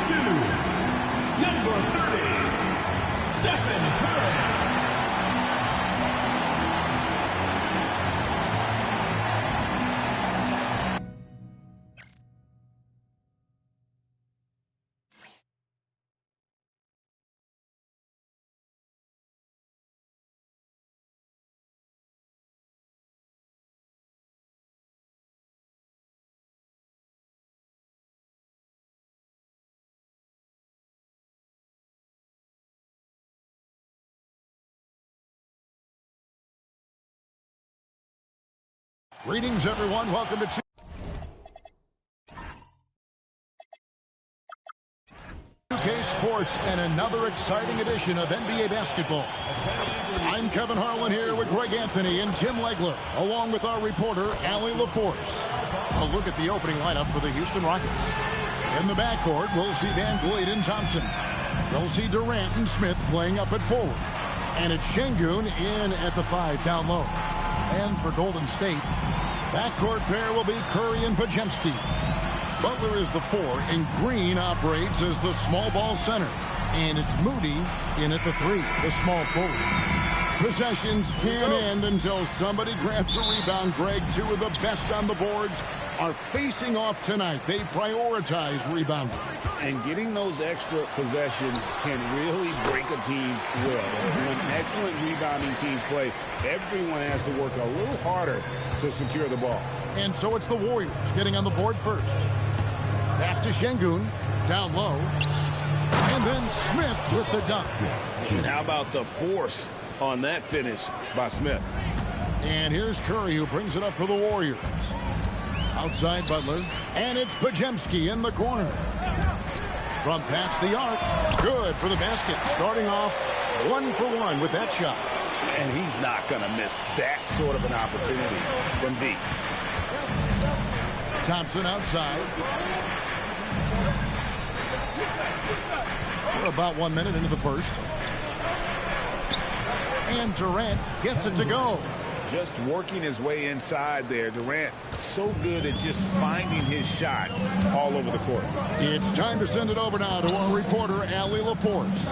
to number 30, Stephen Curry. Greetings, everyone. Welcome to 2K Sports and another exciting edition of NBA basketball. I'm Kevin Harlan here with Greg Anthony and Tim Legler, along with our reporter, Allie LaForce. A look at the opening lineup for the Houston Rockets. In the backcourt, we'll see Van Vliet and Thompson. We'll see Durant and Smith playing up at forward. And it's Şengün in at the 5 down low. And for Golden State, backcourt pair will be Curry and Podziemski. Butler is the 4, and Green operates as the small ball center. And it's Moody in at the 3, the small forward. Possessions can't end until somebody grabs a rebound. Greg, two of the best on the boards are facing off tonight. They prioritize rebounding. And getting those extra possessions can really break a team's will. When excellent rebounding teams play, everyone has to work a little harder to secure the ball. And so it's the Warriors getting on the board first. Pass to Şengün, down low. And then Smith with the dunk. And how about the force on that finish by Smith? And here's Curry, who brings it up for the Warriors. Outside Butler, and it's Podziemski in the corner. From past the arc, good for the basket. Starting off 1 for 1 with that shot. And he's not going to miss that sort of an opportunity from deep. Thompson outside. We're about 1 minute into the first. And Durant gets it to go. Just working his way inside there. Durant, so good at just finding his shot all over the court. It's time to send it over now to our reporter, Allie LaForce.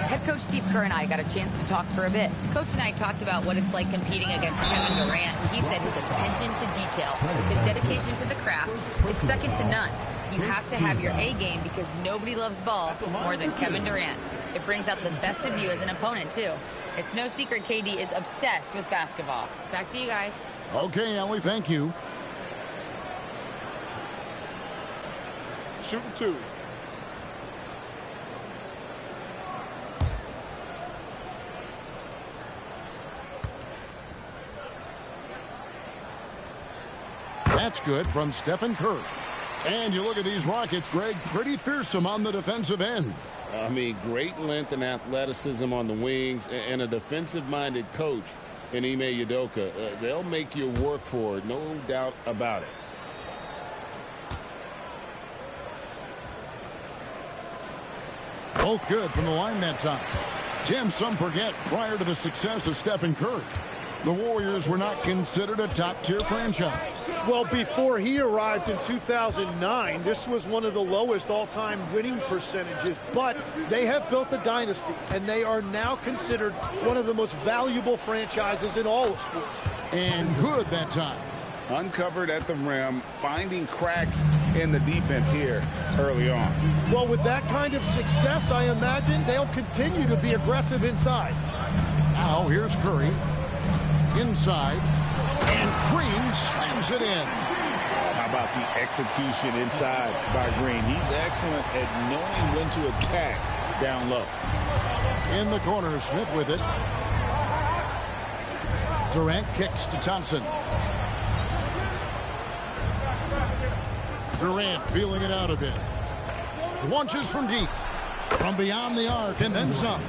Head coach Steve Kerr and I got a chance to talk for a bit. Coach and I talked about what it's like competing against Kevin Durant, and he said his attention to detail, his dedication to the craft, it's second to none. You have to have your A game because nobody loves ball more than Kevin Durant. It brings out the best of you as an opponent, too. It's no secret KD is obsessed with basketball. Back to you guys. Okay, Allie, thank you. Shooting 2. That's good from Stephen Curry. And you look at these Rockets, Greg, pretty fearsome on the defensive end. I mean, great length and athleticism on the wings, and a defensive-minded coach in Ime Udoka. They'll make you work for it, no doubt about it. Both good from the line that time. Tim, some forget, prior to the success of Stephen Curry, the Warriors were not considered a top-tier franchise. Well, before he arrived in 2009, this was one of the lowest all-time winning percentages, but they have built a dynasty, and they are now considered one of the most valuable franchises in all of sports. And good that time. Uncovered at the rim, finding cracks in the defense here early on. Well, with that kind of success, I imagine they'll continue to be aggressive inside. Now, here's Curry. Inside, and Green slams it in. How about the execution inside by Green? He's excellent at knowing when to attack down low. In the corner, Smith with it. Durant kicks to Thompson. Durant feeling it out a bit. Launches from deep. From beyond the arc, and then some.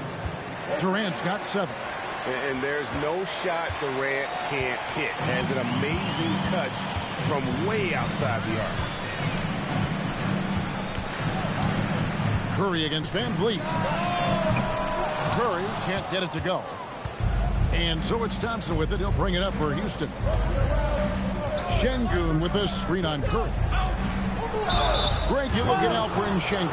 Durant's got 7. And there's no shot Durant can't hit. Has an amazing touch from way outside the arc. Curry against Van Vliet. Curry can't get it to go. And so it's Thompson with it. He'll bring it up for Houston. Şengün with a screen on Curry. break, you look at Alperen Şengün.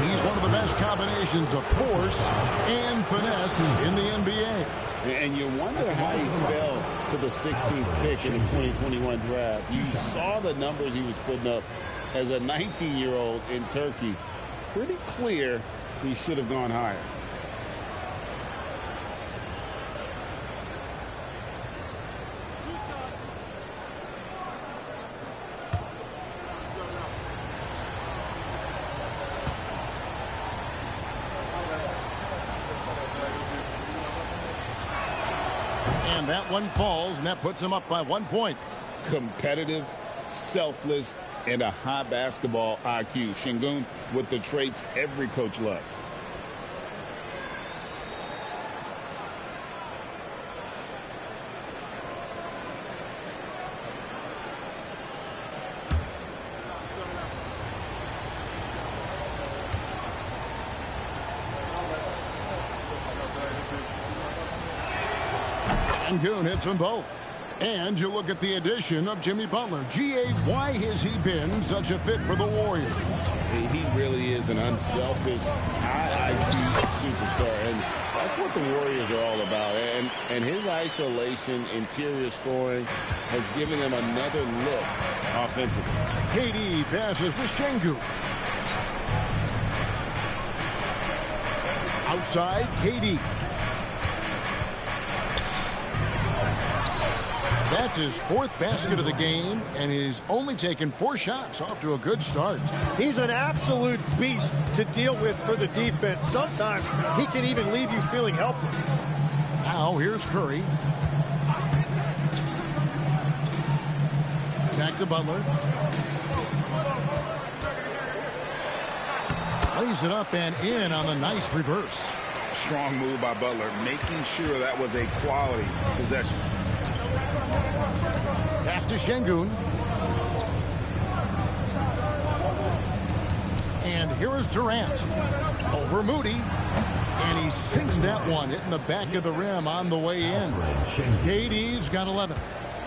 He's one of the best combinations of force and finesse in the NBA. And you wonder how he fell to the 16th pick in the 2021 draft. You saw the numbers he was putting up as a 19-year-old in Turkey. Pretty clear he should have gone higher. And that one falls, and that puts him up by 1 point. Competitive, selfless, and a high basketball IQ. Şengün with the traits every coach loves. Şengün hits them both. And you look at the addition of Jimmy Butler. G.A., why has he been such a fit for the Warriors? He really is an unselfish, high IQ superstar, and that's what the Warriors are all about. And his isolation, interior scoring has given him another look offensively. KD passes to Şengün. Outside, KD. That's his fourth basket of the game, and he's only taken 4 shots, off to a good start. He's an absolute beast to deal with for the defense. Sometimes he can even leave you feeling helpless. Now here's Curry. Back to Butler. Lays it up and in on the nice reverse. Strong move by Butler, making sure that was a quality possession. Pass to Şengün. And here is Durant. Over Moody. And he sinks that one, hitting the back of the rim on the way in. KD's got 11.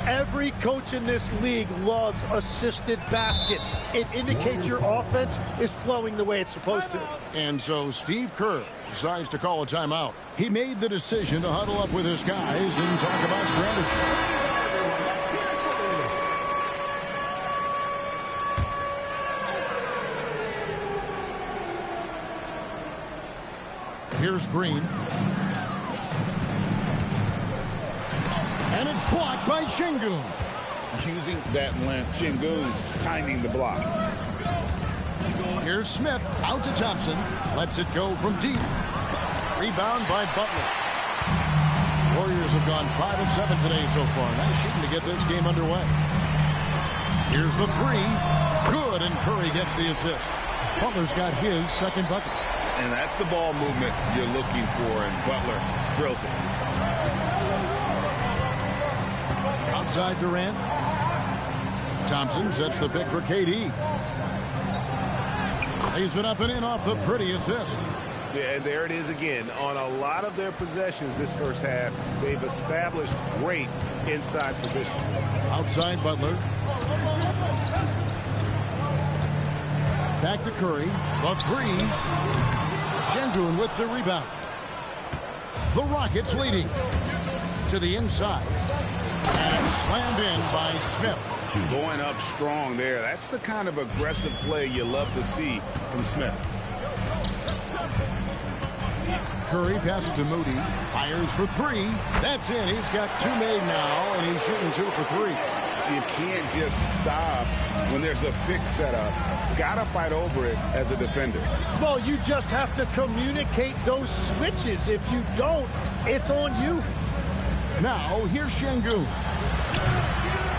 Every coach in this league loves assisted baskets. It indicates your offense is flowing the way it's supposed to. And so Steve Kerr decides to call a timeout. He made the decision to huddle up with his guys and talk about strategy. Here's Green. And it's blocked by Şengün. Using that length, Şengün timing the block. Here's Smith, out to Thompson. Lets it go from deep. Rebound by Butler. Warriors have gone 5 of 7 today so far. Nice shooting to get this game underway. Here's the three. Good, and Curry gets the assist. Butler's got his second bucket. And that's the ball movement you're looking for, and Butler drills it. Outside Durant. Thompson sets the pick for KD. Lays it up and in off the pretty assist. Yeah, and there it is again. On a lot of their possessions this first half, they've established great inside position. Outside Butler. Back to Curry. The three. Şengün with the rebound. The Rockets leading. To the inside. And it's slammed in by Smith. Going up strong there. That's the kind of aggressive play you love to see from Smith. Curry passes to Moody. Fires for three. That's in. He's got 2 made now, and he's shooting 2 for 3. You can't just stop when there's a pick set up. Gotta fight over it as a defender. Well, you just have to communicate those switches. If you don't, it's on you. Now, here's Şengün.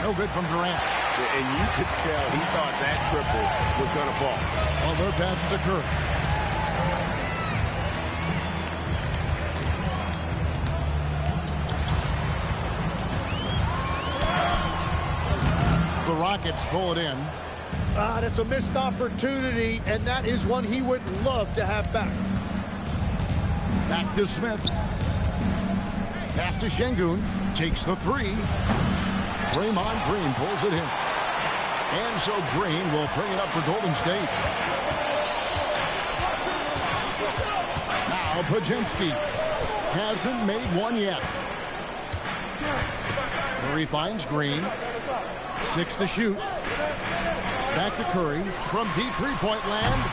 No good from Durant. And you could tell he thought that triple was going to fall. Well, their pass to Curry. The Rockets pull it in. That's a missed opportunity, and that is one he would love to have back. Back to Smith. Pass to Şengün. Takes the three. Draymond Green pulls it in. And so Green will bring it up for Golden State. Now Pajemski hasn't made one yet. Curry finds Green. 6 to shoot. Back to Curry from deep three-point land.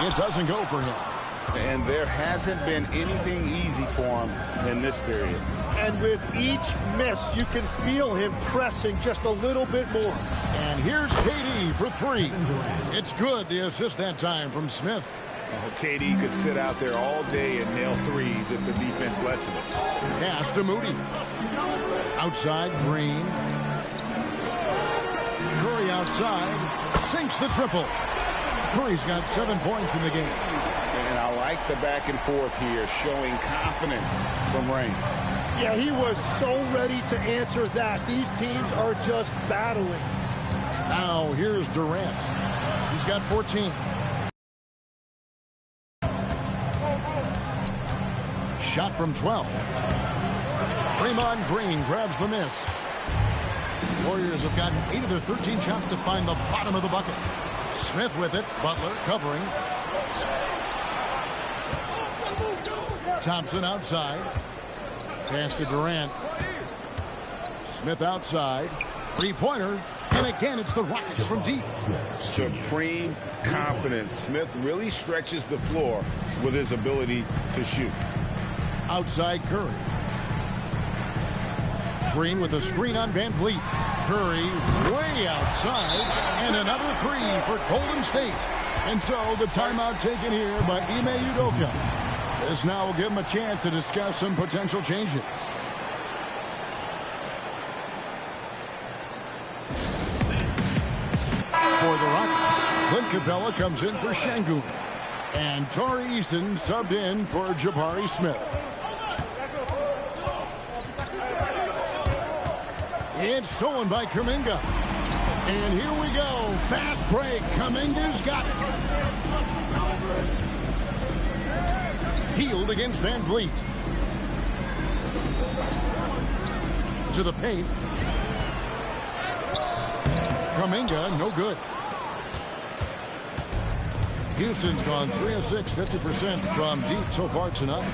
It doesn't go for him. And there hasn't been anything easy for him in this period. And with each miss, you can feel him pressing just a little bit more. And here's KD for 3. It's good, the assist that time from Smith. Well, KD could sit out there all day and nail threes if the defense lets him. Pass to Moody. Outside, Green. Curry outside. Sinks the triple. Curry's got 7 points in the game. And I like the back and forth here, showing confidence from Rain. Yeah, he was so ready to answer that. These teams are just battling. Now here's Durant. He's got 14. Shot from 12. Draymond Green grabs the miss. Warriors have gotten 8 of their 13 shots to find the bottom of the bucket. Smith with it. Butler covering. Thompson outside. Pass to Durant. Smith outside. Three-pointer. And again, it's the Rockets from deep. Supreme confidence. Smith really stretches the floor with his ability to shoot. Outside Curry. Green with a screen on Van Vliet. Curry way outside. And another 3 for Golden State. And so the timeout taken here by Ime Udoka. This now will give him a chance to discuss some potential changes. For the Rockets, Clint Capella comes in for Şengün. And Tari Eason subbed in for Jabari Smith. It's stolen by Kuminga. And here we go. Fast break. Kuminga's got it. Healed against Van Vliet. To the paint. Kuminga, no good. Houston's gone 3 of 6, 50% from deep so far tonight.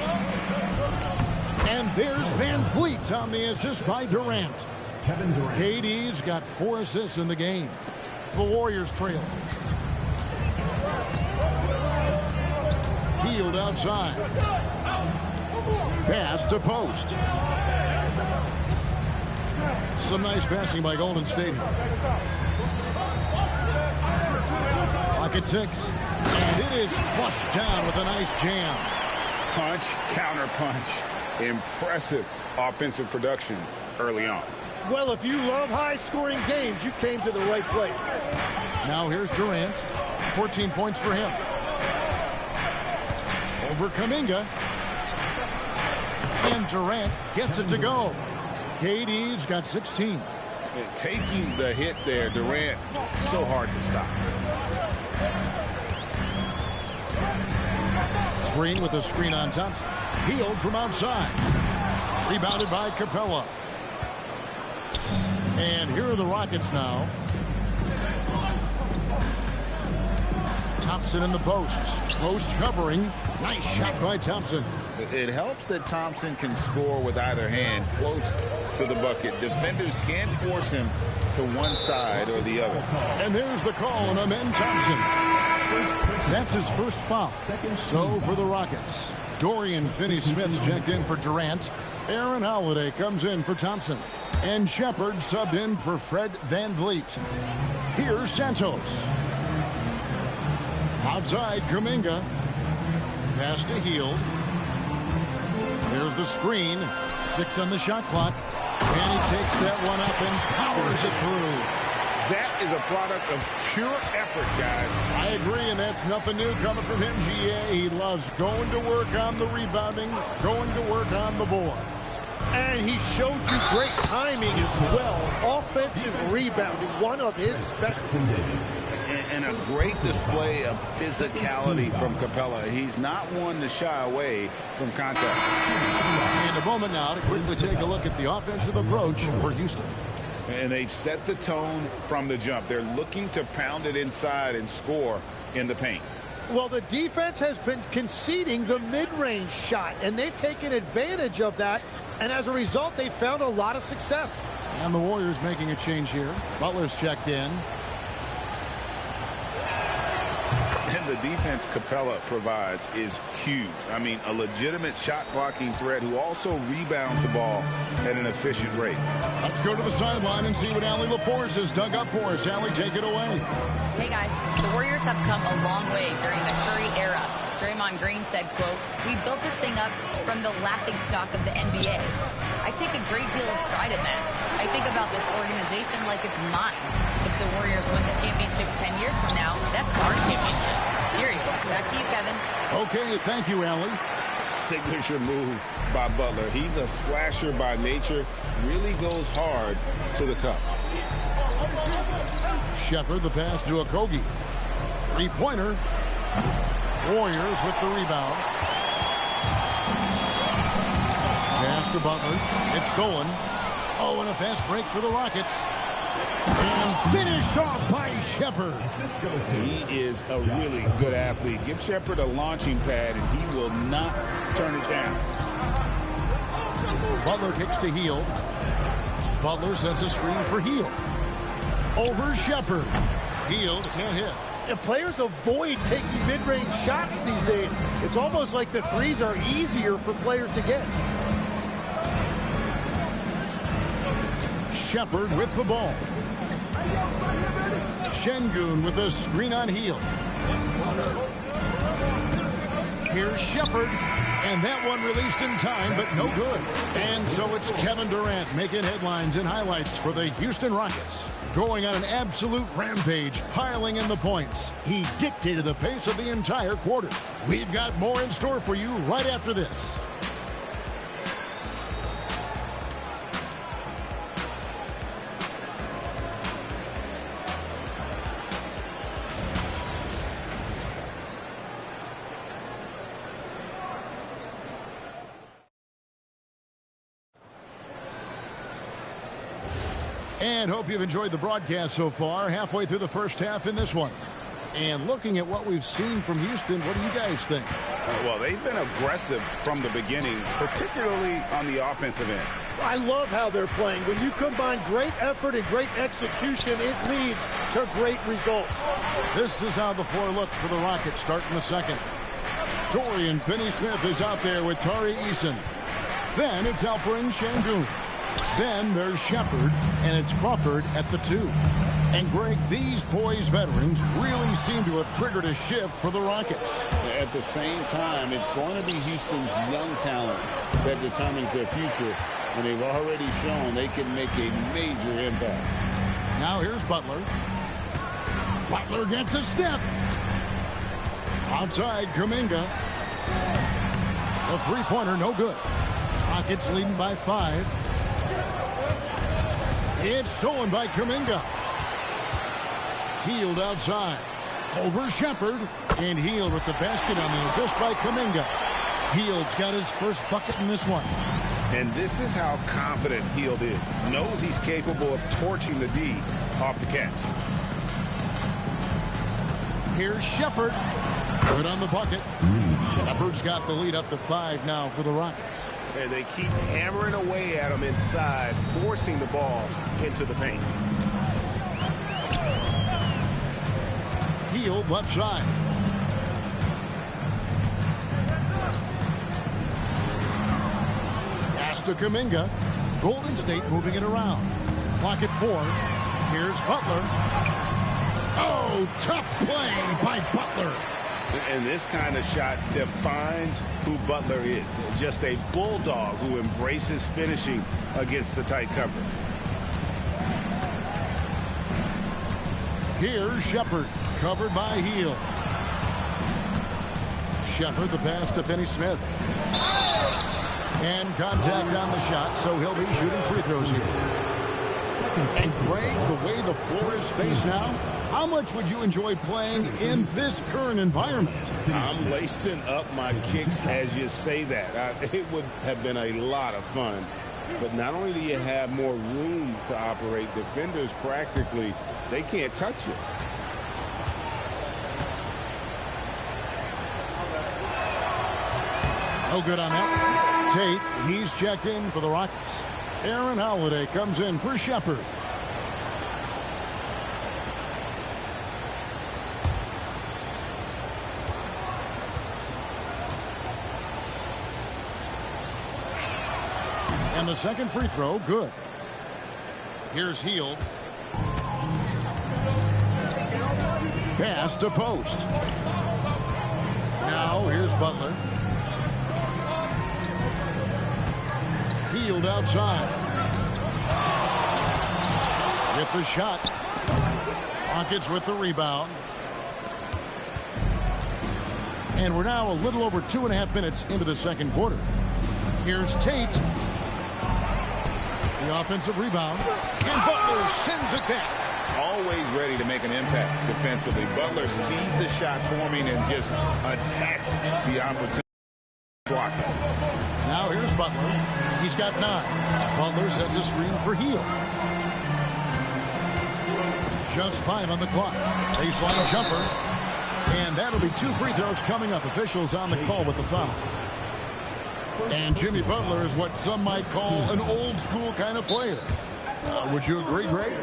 And there's Van Vliet on the assist by Durant. Kevin Durant. KD's got 4 assists in the game. The Warriors trail. Healed outside. Pass to post. Some nice passing by Golden State. Clock at 6. And it is flushed down with a nice jam. Punch, counter punch. Impressive offensive production early on. Well, if you love high-scoring games, you came to the right place. Now here's Durant. 14 points for him. Over Kuminga. And Durant gets it to go. KD's got 16. And taking the hit there, Durant, so hard to stop. Green with a screen on Thompson. Healed from outside. Rebounded by Capella. And here are the Rockets now. Thompson in the post. Post covering. Nice shot by Thompson. It helps that Thompson can score with either hand close to the bucket. Defenders can't force him to one side or the other. And there's the call on Amen Thompson. That's his first foul. So for the Rockets, Dorian Finney-Smith's checked in for Durant. Aaron Holiday comes in for Thompson. And Shepard subbed in for Fred Van Vliet. Here's Santos. Outside Kuminga. Pass to Hield. There's the screen. 6 on the shot clock. And he takes that one up and powers it through. That is a product of pure effort, guys. I agree, and that's nothing new coming from him, GA. He loves going to work on the rebounding, going to work on the board. And he showed you great timing as well. Offensive rebounding, one of his specialties. And a great display of physicality from Capella. He's not one to shy away from contact. And a moment now to quickly take a look at the offensive approach for Houston. And they've set the tone from the jump. They're looking to pound it inside and score in the paint. Well, the defense has been conceding the mid-range shot, and they've taken advantage of that. And as a result, they found a lot of success. And the Warriors making a change here. Butler's checked in. And the defense Capella provides is huge. I mean, a legitimate shot-blocking threat who also rebounds the ball at an efficient rate. Let's go to the sideline and see what Allie LaForce has dug up for us. Allie, take it away. Hey, guys. The Warriors have come a long way during the Curry era. Draymond Green said, quote, "We built this thing up from the laughingstock of the NBA. I take a great deal of pride in that. I think about this organization like it's mine. If the Warriors win the championship 10 years from now, that's our championship." Period. Back to you, Kevin. Okay, thank you, Allie. Signature move by Butler. He's a slasher by nature. Really goes hard to the cup. Shepherd, the pass to Okogie. Three-pointer. Warriors with the rebound. Pass to Butler. It's stolen. Oh, and a fast break for the Rockets. And finished off by Shepherd. He is a really good athlete. Give Shepherd a launching pad, and he will not turn it down. Butler kicks to Hield. Butler sets a screen for Hield. Over Shepherd. Hield can't hit. And players avoid taking mid-range shots these days. It's almost like the threes are easier for players to get. Shepherd with the ball. Şengün with a screen on Hield. Here's Shepherd. And that one released in time, but no good. And so it's Kevin Durant making headlines and highlights for the Houston Rockets. Going on an absolute rampage, piling in the points. He dictated the pace of the entire quarter. We've got more in store for you right after this. And hope you've enjoyed the broadcast so far. Halfway through the first half in this one. And looking at what we've seen from Houston, what do you guys think? Well, they've been aggressive from the beginning, particularly on the offensive end. I love how they're playing. When you combine great effort and great execution, it leads to great results. This is how the floor looks for the Rockets starting the second. Dorian Finney-Smith is out there with Tari Eason. Then it's Alperen Şengün. Then there's Shepherd, and it's Crawford at the 2. And, Greg, these poised veterans really seem to have triggered a shift for the Rockets. At the same time, it's going to be Houston's young talent that determines their future, and they've already shown they can make a major impact. Now here's Butler. Butler gets a step. Outside, Kuminga. The three-pointer, no good. Rockets leading by 5. It's stolen by Kuminga. Hield outside. Over Shepherd. And Hield with the basket on the assist by Kuminga. Hield's got his first bucket in this one. And this is how confident Hield is. Knows he's capable of torching the D off the catch. Here's Shepherd. Good on the bucket. Shepherd's got the lead up to 5 now for the Rockets. And they keep hammering away at him inside, forcing the ball into the paint. Hield left side. Pass to Kuminga. Golden State moving it around. Clock at 4. Here's Butler. Oh, tough play by Butler. And this kind of shot defines who Butler is. Just a bulldog who embraces finishing against the tight coverage. Here's Shepherd, covered by Hield. Shepherd, the pass to Finney-Smith. And contact on the shot, so he'll be shooting free throws here. And Greg, the way the floor is spaced now, how much would you enjoy playing in this current environment? I'm lacing up my kicks as you say that. It would have been a lot of fun But not only do you have more room to operate, defenders practically, they can't touch you. No good on that. Tate, he's checked in for the Rockets. Aaron Holiday comes in for Shepard. And the second free throw, good. Here's Hield. Pass to post. Now here's Butler. Hield outside. Get the shot. Rockets with the rebound. And we're now a little over 2.5 minutes into the second quarter. Here's Tate. The offensive rebound. And Butler sends it back. Always ready to make an impact defensively. Butler sees the shot forming and just attacks the opportunity. Block. Now here's Butler. He's got 9. Butler sets a screen for Hield. Just 5 on the clock. Baseline jumper. And that'll be 2 free throws coming up. Officials on the call with the foul. And Jimmy Butler is what some might call an old school kind of player. Would you agree, Greg?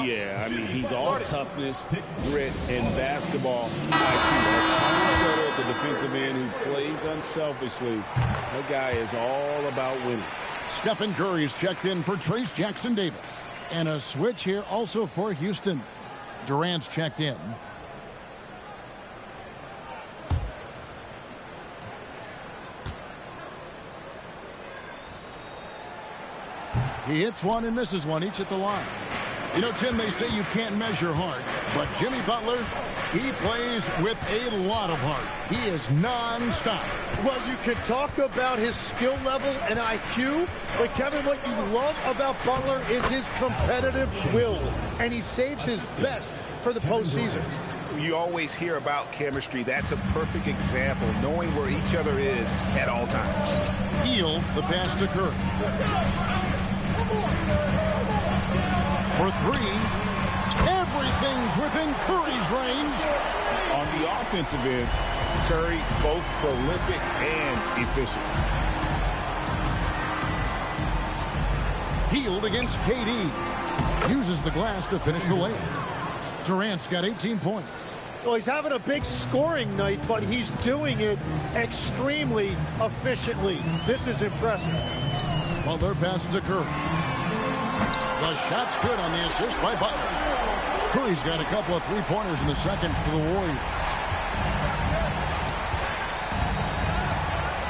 Yeah, I mean, he's all toughness, grit, and basketball IQ. A setter at the defensive end who plays unselfishly. That guy is all about winning. Stephen Curry's checked in for Trace Jackson Davis. And a switch here also for Houston. Durant's checked in. He hits one and misses one, each at the line. You know, Tim, they say you can't measure heart, but Jimmy Butler, he plays with a lot of heart. He is non-stop. Well, you can talk about his skill level and IQ, but Kevin, what you love about Butler is his competitive will, and he saves his best for the postseason. You always hear about chemistry. That's a perfect example, knowing where each other is at all times. Hield, the pass to Curry. For 3, everything's within Curry's range. On the offensive end, Curry both prolific and efficient. Hield against KD. Uses the glass to finish the layup. Durant's got 18 points. Well, he's having a big scoring night, but he's doing it extremely efficiently. This is impressive. Butler passes to Curry. The shot's good on the assist by Butler. Curry's got a couple of three-pointers in the second for the Warriors.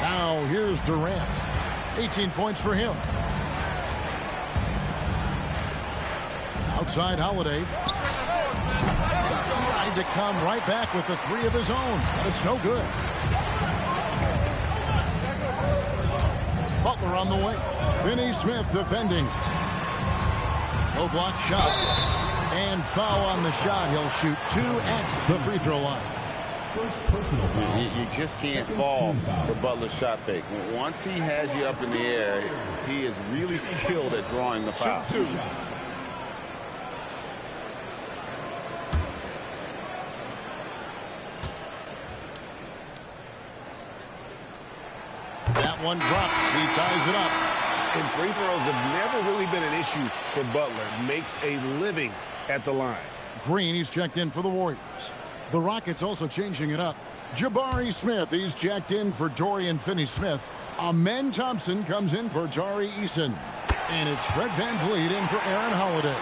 Now here's Durant. 18 points for him. Outside Holiday. Tried to come right back with the 3 of his own, but it's no good. Butler on the way. Finney-Smith defending. No block shot. And foul on the shot. He'll shoot 2 at the free throw line. You just can't fall for Butler's shot fake. Once he has you up in the air, he is really skilled at drawing the foul. Shoot 2. That one drops. He ties it up. And free throws have never really been an issue for Butler. Makes a living at the line. Green, he's checked in for the Warriors. The Rockets also changing it up. Jabari Smith, he's checked in for Dorian Finney-Smith. Amen Thompson comes in for Tari Eason. And it's Fred VanVleet in for Aaron Holiday.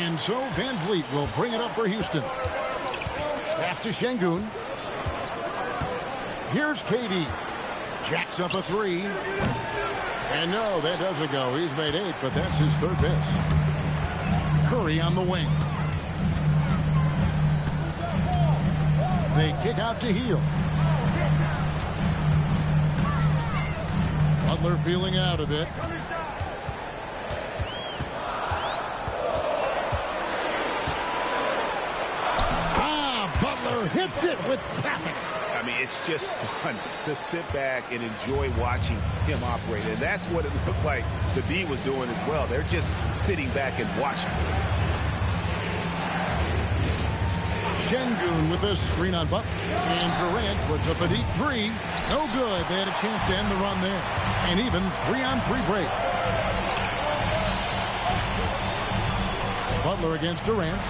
And so VanVleet will bring it up for Houston. Pass to Şengün. Here's KD. Jacks up a 3. And no, that doesn't go. He's made 8, but that's his 3rd miss. Curry on the wing. They kick out to Hield. Butler feeling out a bit. Butler hits it with traffic. I I mean, it's just fun to sit back and enjoy watching him operate. And that's what it looked like the B was doing as well. They're just sitting back and watching. Şengün with a screen on Butler. And Durant puts up a deep three. No good. They had a chance to end the run there. And even 3-on-3 break. Butler against Durant.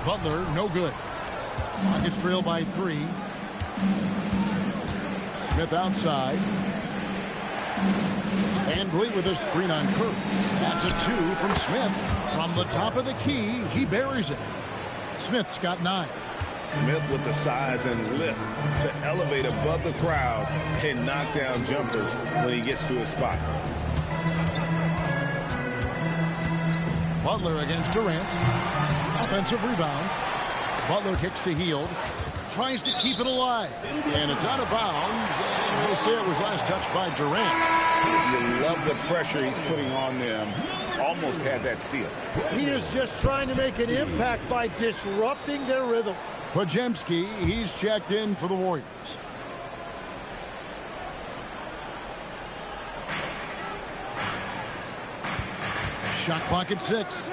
Butler, no good. Rockets trail by 3. Smith outside. Van Vliet with a screen on Curry. That's a 2 from Smith. From the top of the key, he buries it. Smith's got 9. Smith with the size and lift to elevate above the crowd and knock down jumpers when he gets to his spot. Butler against Durant. Offensive rebound. Butler kicks to Hield. Tries to keep it alive. And it's out of bounds. And we'll say it was last touched by Durant. You love the pressure he's putting on them. Almost had that steal. He is just trying to make an impact by disrupting their rhythm. Podziemski, he's checked in for the Warriors. Shot clock at 6.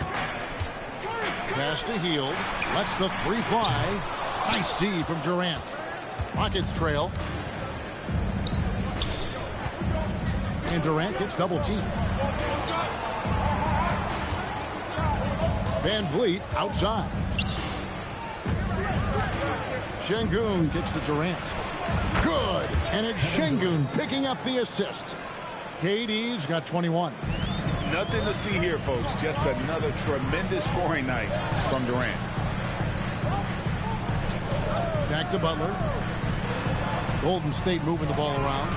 Pass to Hield. Lets the 3 fly. Nice D from Durant. Rockets trail. And Durant gets double teamed. Van Vliet outside. Şengün gets to Durant. Good. And it's Şengün picking up the assist. KD's got 21. Nothing to see here, folks. Just another tremendous scoring night from Durant. Back to Butler. Golden State moving the ball around.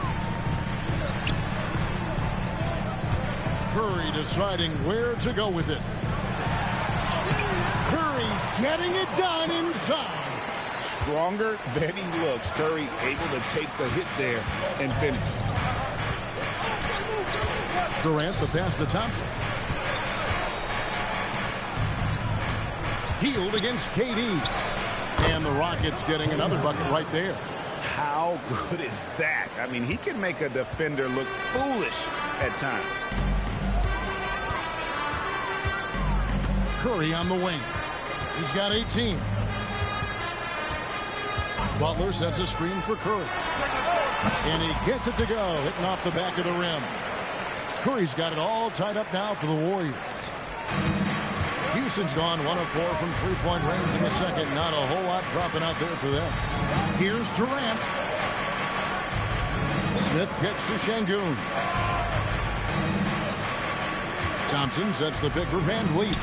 Curry deciding where to go with it. Curry getting it done inside. Stronger than he looks. Curry able to take the hit there and finish. Durant the pass to Thompson. Hield against KD. And the Rockets getting another bucket right there. How good is that? I mean, he can make a defender look foolish at times. Curry on the wing. He's got 18. Butler sets a screen for Curry. And he gets it to go, hitting off the back of the rim. Curry's got it all tied up now for the Warriors. Houston's gone 1 of 4 from three-point range in the second. Not a whole lot dropping out there for them. Here's Durant. Smith kicks to Şengün. Thompson sets the pick for Van Vliet.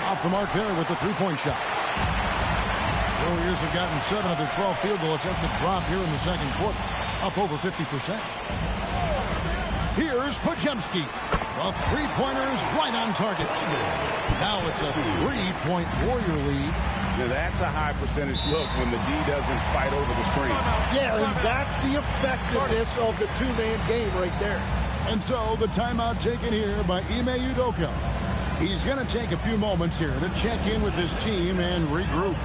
Off the mark there with the three-point shot. Warriors have gotten 7 of their 12 field goal attempts to drop here in the second quarter. Up over 50%. Here's Podziemski. The three-pointer is right on target. Now it's a 3-point Warrior lead. Now that's a high percentage look when the D doesn't fight over the screen. Yeah, and that's the effectiveness of the two-man game right there. And so the timeout taken here by Ime Udoka. He's going to take a few moments here to check in with his team and regroup.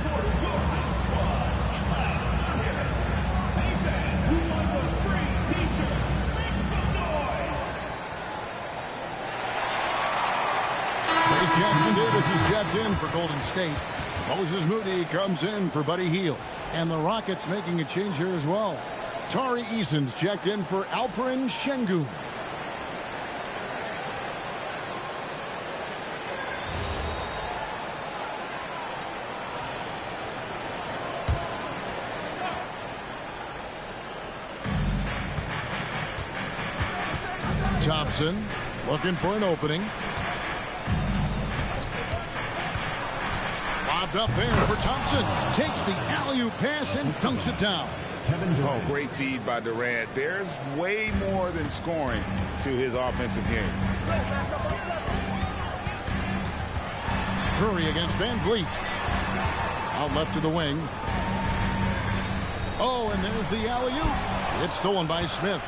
Jackson Davis is checked in for Golden State. Moses Moody comes in for Buddy Hield. And the Rockets making a change here as well. Tari Eason's checked in for Alperen Şengün. Thompson looking for an opening. Lobbed up there for Thompson. Takes the alley-oop pass and dunks it down. Oh, great feed by Durant. There's way more than scoring to his offensive game. Curry against Van Vliet. Out left to the wing. Oh, and there's the alley-oop. It's stolen by Smith.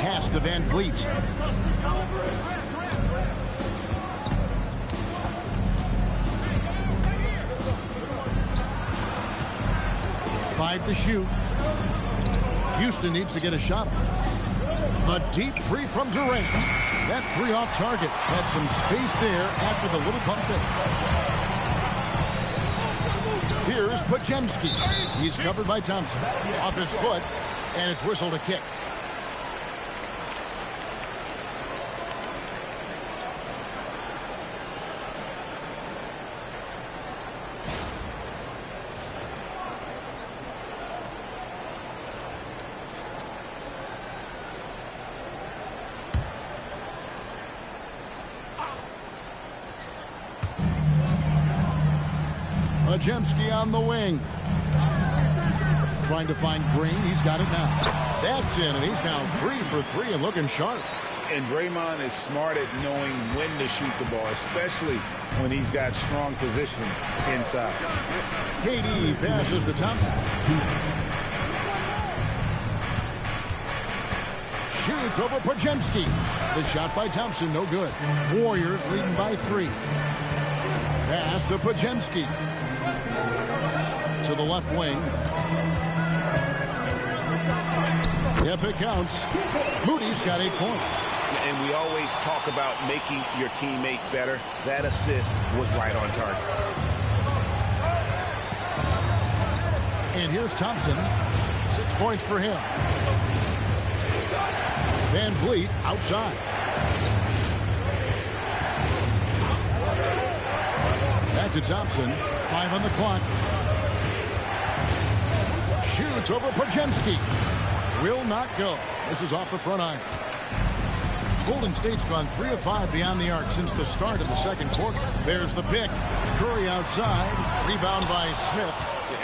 Pass to Van Vliet. 5 to shoot. Houston needs to get a shot off. A deep three from Durant. That three off target. Had some space there after the little pump fake. Here's Pajemski. He's covered by Thompson. Off his foot, and it's whistled a kick. Pajemski on the wing. Trying to find Green. He's got it now. That's in, and he's now 3 for 3 and looking sharp. And Draymond is smart at knowing when to shoot the ball, especially when he's got strong position inside. KD passes to Thompson. Shoots over Pajemski. The shot by Thompson, no good. Warriors leading by 3. Pass to Pajemski. To the left wing. Yep, it counts. Moody's got 8 points. And we always talk about making your teammate better. That assist was right on target. And here's Thompson. 6 points for him. Van Vliet outside. Back to Thompson. 5 on the clock. Shoots over Pajemski. Will not go. This is off the front iron. Golden State's gone 3 of 5 beyond the arc since the start of the second quarter. There's the pick. Curry outside. Rebound by Smith.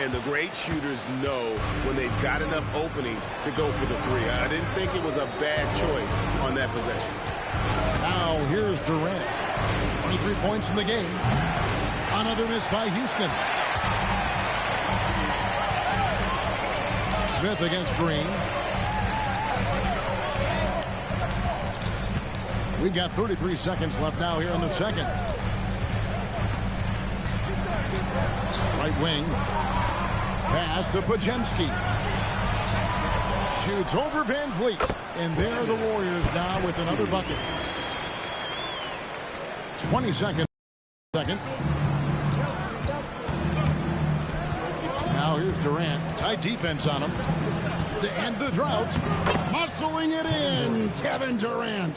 And the great shooters know when they've got enough opening to go for the 3. I didn't think it was a bad choice on that possession. Now here's Durant. 23 points in the game. Another miss by Houston. Smith against Green. We've got 33 seconds left now here in the second. Right wing. Pass to Pajemski. Shoots over Van Vliet. And there are the Warriors now with another bucket. 22nd. Now here's Durant. Tight defense on him. To end the drought. Muscling it in. Kevin Durant.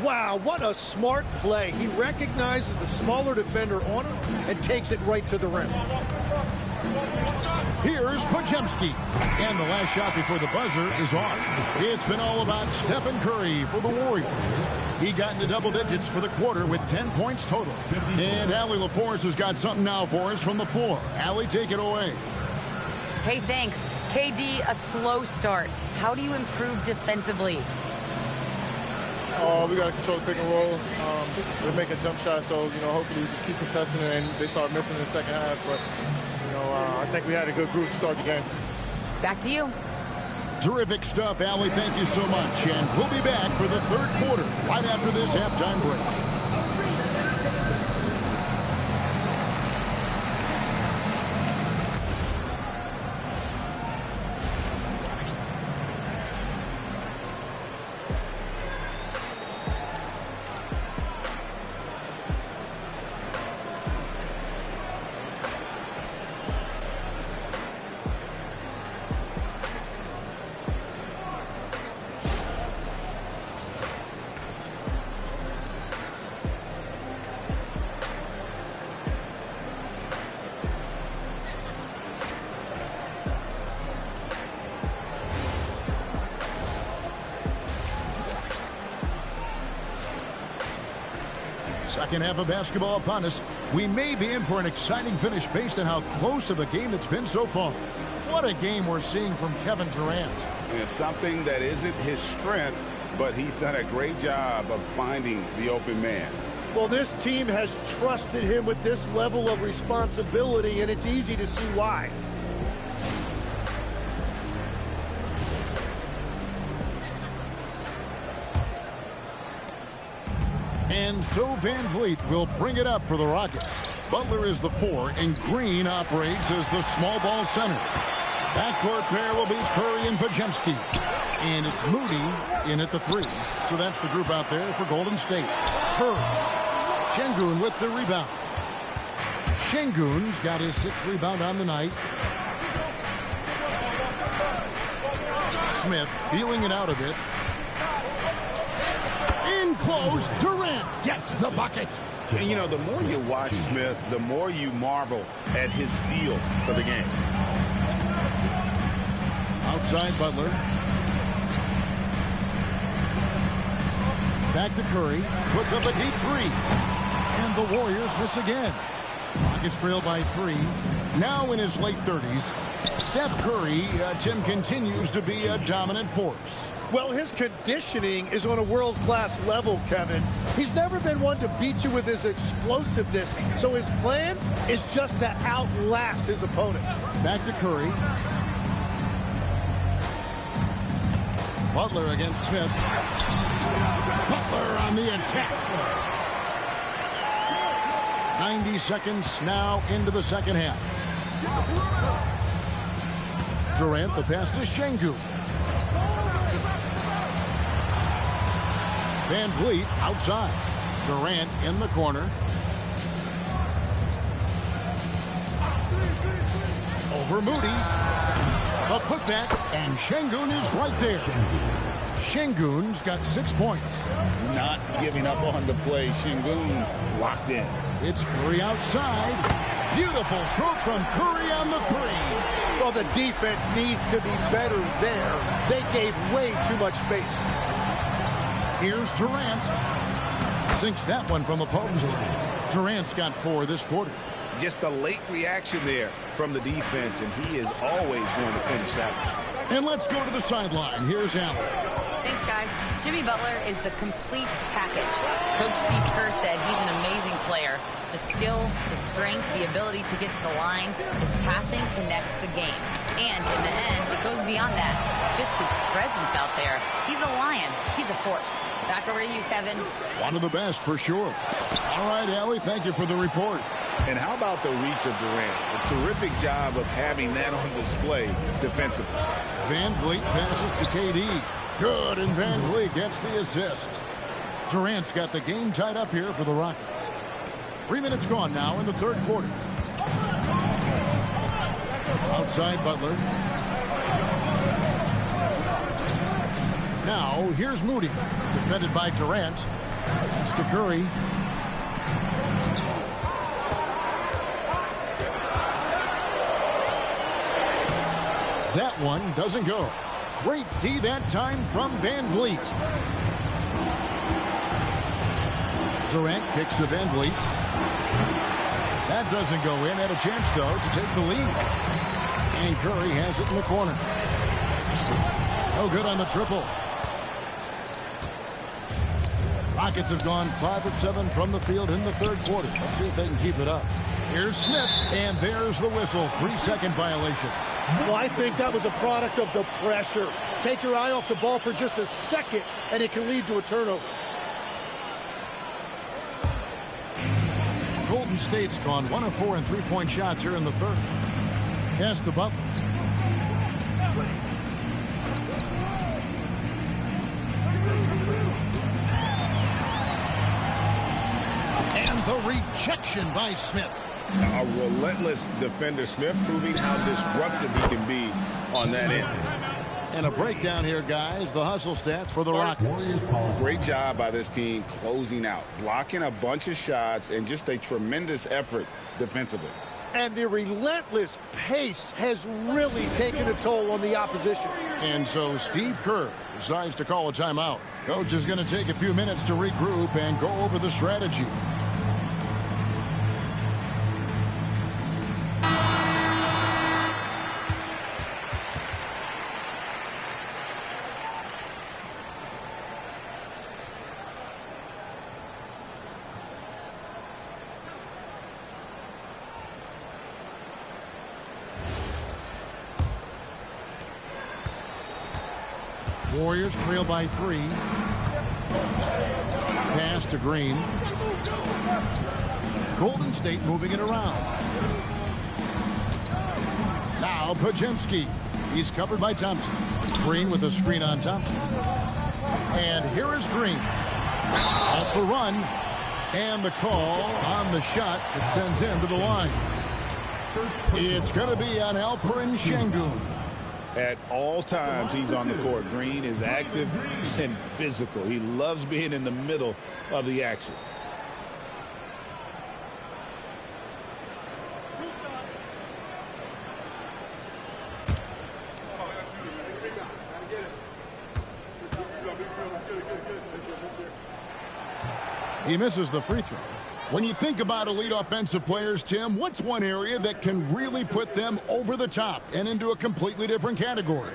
Wow, what a smart play. He recognizes the smaller defender on him and takes it right to the rim. Here's Pajemski. And the last shot before the buzzer is off. It's been all about Stephen Curry for the Warriors. He got into double digits for the quarter with 10 points total. And Allie LaForce has got something now for us from the floor. Allie, take it away. Hey, thanks. KD, a slow start. How do you improve defensively? We got to control the pick and roll. We're making jump shots, so, hopefully we just keep contesting it and they start missing in the second half. But, I think we had a good group to start the game. Back to you. Terrific stuff, Allie. Thank you so much. And we'll be back for the third quarter right after this halftime break. Second half of basketball upon us. We may be in for an exciting finish based on how close of a game it's been so far. What a game we're seeing from Kevin Durant. It's something that isn't his strength, but he's done a great job of finding the open man. Well, this team has trusted him with this level of responsibility, and it's easy to see why. And so Van Vliet will bring it up for the Rockets. Butler is the 4, and Green operates as the small ball center. Backcourt pair will be Curry and Pajemski. And it's Moody in at the 3. So that's the group out there for Golden State. Curry. Şengün with the rebound. Şengün's got his 6th rebound on the night. Smith feeling it out a bit. In close, Durant gets the bucket. And, you know, the more you watch Smith, the more you marvel at his feel for the game. Outside Butler. Back to Curry. Puts up a deep 3. And the Warriors miss again. Rockets trail by 3. Now in his late 30s, Steph Curry, Tim, continues to be a dominant force. Well, his conditioning is on a world-class level, Kevin. He's never been one to beat you with his explosiveness, so his plan is just to outlast his opponents. Back to Curry. Butler against Smith. Butler on the attack. 90 seconds now into the second half. Durant, the pass to Şengün. Van Vliet outside. Durant in the corner. Over Moody. A putback, and Şengün is right there. Şengün's got 6 points. Not giving up on the play. Şengün locked in. It's Curry outside. Beautiful stroke from Curry on the 3. Well, the defense needs to be better there. They gave way too much space. Here's Durant. Sinks that one from the post. Durant's got 4 this quarter. Just a late reaction there from the defense, and he is always going to finish that one. And let's go to the sideline. Here's Allen. Thanks, guys. Jimmy Butler is the complete package. Coach Steve Kerr said he's an amazing player. The skill, the strength, the ability to get to the line, his passing connects the game. And in the end, it goes beyond that. Just his presence out there. He's a lion. He's a force. Back over to you, Kevin. One of the best for sure. All right, Allie, thank you for the report. And how about the reach of Durant? A terrific job of having that on display defensively. Van Vliet passes to KD. Good, and Van Vliet gets the assist. Durant's got the game tied up here for the Rockets. 3 minutes gone now in the third quarter. Outside Butler. Now, here's Moody. Defended by Durant. It's to Curry. That one doesn't go. Great D that time from Van Vliet. Durant kicks to Van Vliet. That doesn't go in. Had a chance, though, to take the lead. And Curry has it in the corner. No good on the triple. Rockets have gone 5 of 7 from the field in the third quarter. Let's see if they can keep it up. Here's Smith, and there's the whistle. 3-second violation. Well, I think that was a product of the pressure. Take your eye off the ball for just a second, and it can lead to a turnover. Golden State's gone 1 of 4 in three-point shots here in the third. Pass to Butler. And the rejection by Smith. A relentless defender. Smith proving how disruptive he can be on that end. And a breakdown here, guys. The hustle stats for the Rockets. Great job by this team closing out, blocking a bunch of shots, and just a tremendous effort defensively. And the relentless pace has really taken a toll on the opposition. And so Steve Kerr decides to call a timeout. Coach is going to take a few minutes to regroup and go over the strategy. Warriors trail by 3. Pass to Green. Golden State moving it around. Now Pajemski. He's covered by Thompson. Green with a screen on Thompson. And here is Green. Off the run. And the call on the shot that sends him to the line. It's going to be on Alperen Şengün. At all times, he's on the court. Green is active and physical. He loves being in the middle of the action. He misses the free throw. When you think about elite offensive players, Tim, what's one area that can really put them over the top and into a completely different category?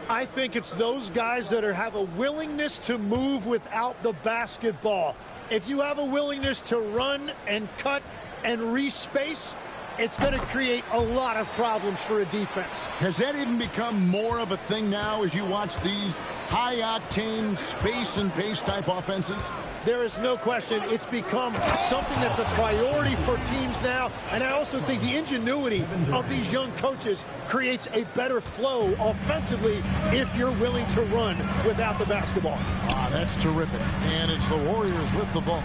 I think it's those guys that have a willingness to move without the basketball. If you have a willingness to run and cut and respace, it's going to create a lot of problems for a defense. Has that even become more of a thing now as you watch these high-octane space and pace type offenses? There is no question it's become something that's a priority for teams now. And I also think the ingenuity of these young coaches creates a better flow offensively if you're willing to run without the basketball. Ah, that's terrific. And it's the Warriors with the ball.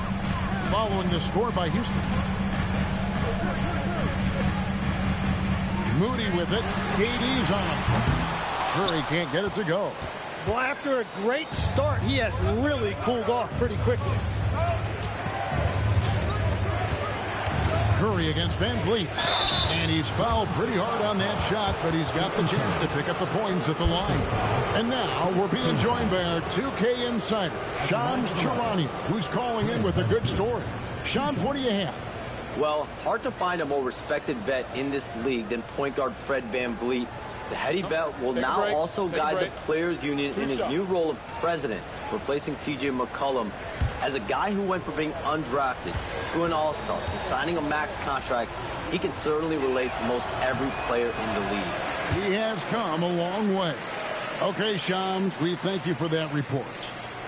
Following the score by Houston. Moody with it. KD's on him. Curry can't get it to go. Well, after a great start, he has really cooled off pretty quickly. Curry against Van Vliet. And he's fouled pretty hard on that shot, but he's got the chance to pick up the points at the line. And now we're being joined by our 2K insider, Shams Charania, who's calling in with a good story. Shams, what do you have? Well, hard to find a more respected vet in this league than point guard Fred Van Vliet. The heady vet will now also guide the Players Union in his new role of president, replacing TJ McCollum. As a guy who went from being undrafted to an all-star to signing a max contract, he can certainly relate to most every player in the league. He has come a long way. Okay, Shams, we thank you for that report.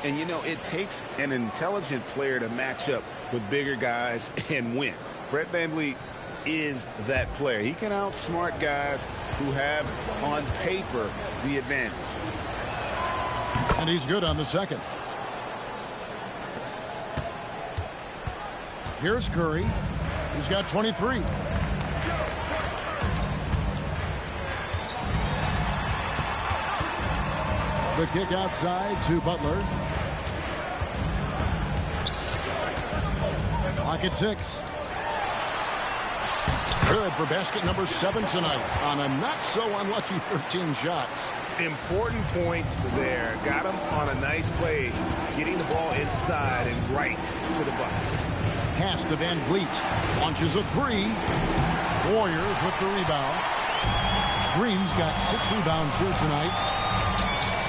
And, you know, it takes an intelligent player to match up with bigger guys and win. Fred Van Vliet is that player. He can outsmart guys who have, on paper, the advantage. And he's good on the second. Here's Curry. He's got 23. The kick outside to Butler. Clock at 6. Good for basket number 7 tonight on a not-so-unlucky 13 shots. Important points there. Got him on a nice play, getting the ball inside and right to the bucket. Pass to Van Vliet. Launches a 3. Warriors with the rebound. Green's got 6 rebounds here tonight.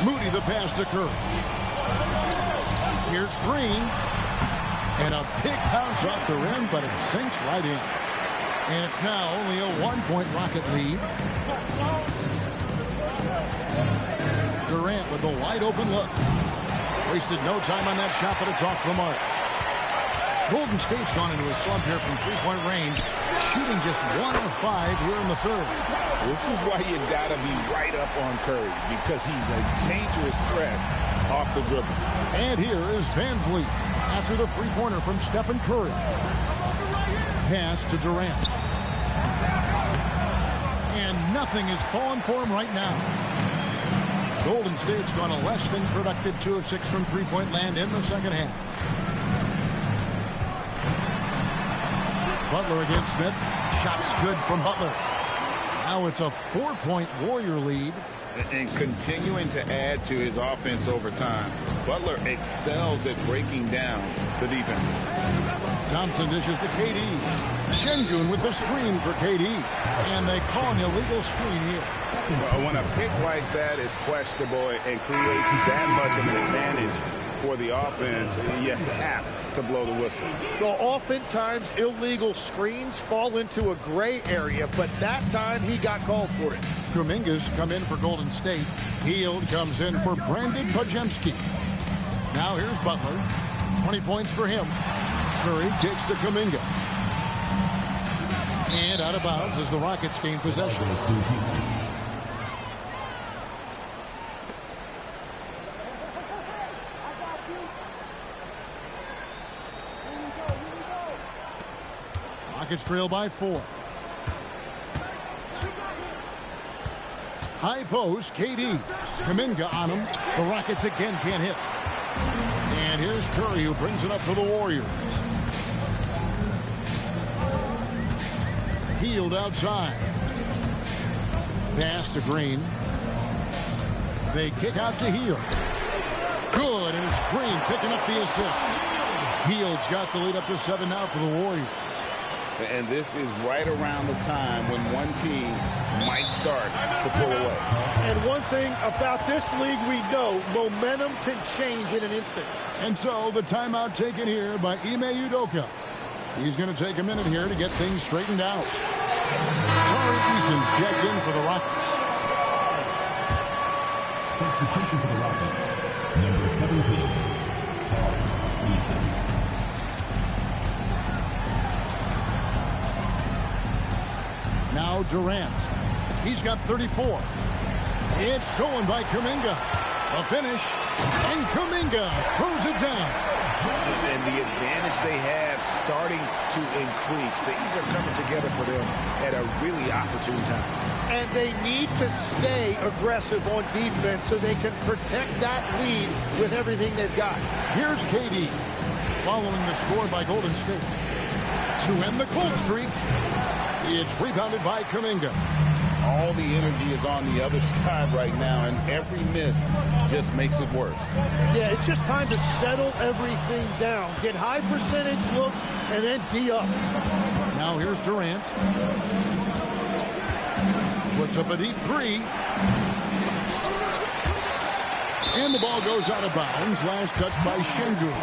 Moody the pass to Curry. Here's Green. And a big bounce off the rim, but it sinks right in. And it's now only a 1-point Rocket lead. Durant with a wide open look. Wasted no time on that shot, but it's off the mark. Golden State's gone into a slump here from three-point range, shooting just 1 of 5 here in the third. This is why you got to be right up on Curry, because he's a dangerous threat off the dribble. And here is Van Vliet after the three-pointer from Stephen Curry. Pass to Durant. And nothing is falling for him right now. Golden State's gone a less than productive 2 of 6 from three-point land in the second half. Butler against Smith. Shots good from Butler. Now it's a 4-point Warrior lead. And continuing to add to his offense over time. Butler excels at breaking down the defense. Thompson dishes to KD. Şengün with the screen for KD. And they call an illegal screen here. Well, when a pick like that is questionable and creates that much of an advantage for the offense, you have to blow the whistle. Well, oftentimes illegal screens fall into a gray area, but that time he got called for it. Kuminga's come in for Golden State. Hield comes in for Brandon Podziemski. Now here's Butler. 20 points for him. Curry kicks to Kuminga. And out of bounds as the Rockets gain possession. Rockets trail by 4. High post, KD. Kuminga on him. The Rockets again can't hit. And here's Curry, who brings it up for the Warriors. Hield outside. Pass to Green. They kick out to Hield. Good, and it's Green picking up the assist. Hield's got the lead up to 7 now for the Warriors. And this is right around the time when one team might start to pull away. And one thing about this league we know, momentum can change in an instant. And so the timeout taken here by Ime Udoka. He's going to take a minute here to get things straightened out. Tari Eason's checked in for the Rockets. Substitution for the Rockets, number 17, Tari Eason. Now Durant. He's got 34. It's stolen by Kuminga. A finish. And Kuminga throws it down. And the advantage they have starting to increase. Things are coming together for them at a really opportune time. And they need to stay aggressive on defense so they can protect that lead with everything they've got. Here's KD following the score by Golden State. To end the cold streak, it's rebounded by Kuminga. All the energy is on the other side right now, and every miss just makes it worse. Yeah, it's just time to settle everything down. Get high percentage looks and then D up. Now here's Durant. Puts up a deep 3. And the ball goes out of bounds. Last touch by Şengün.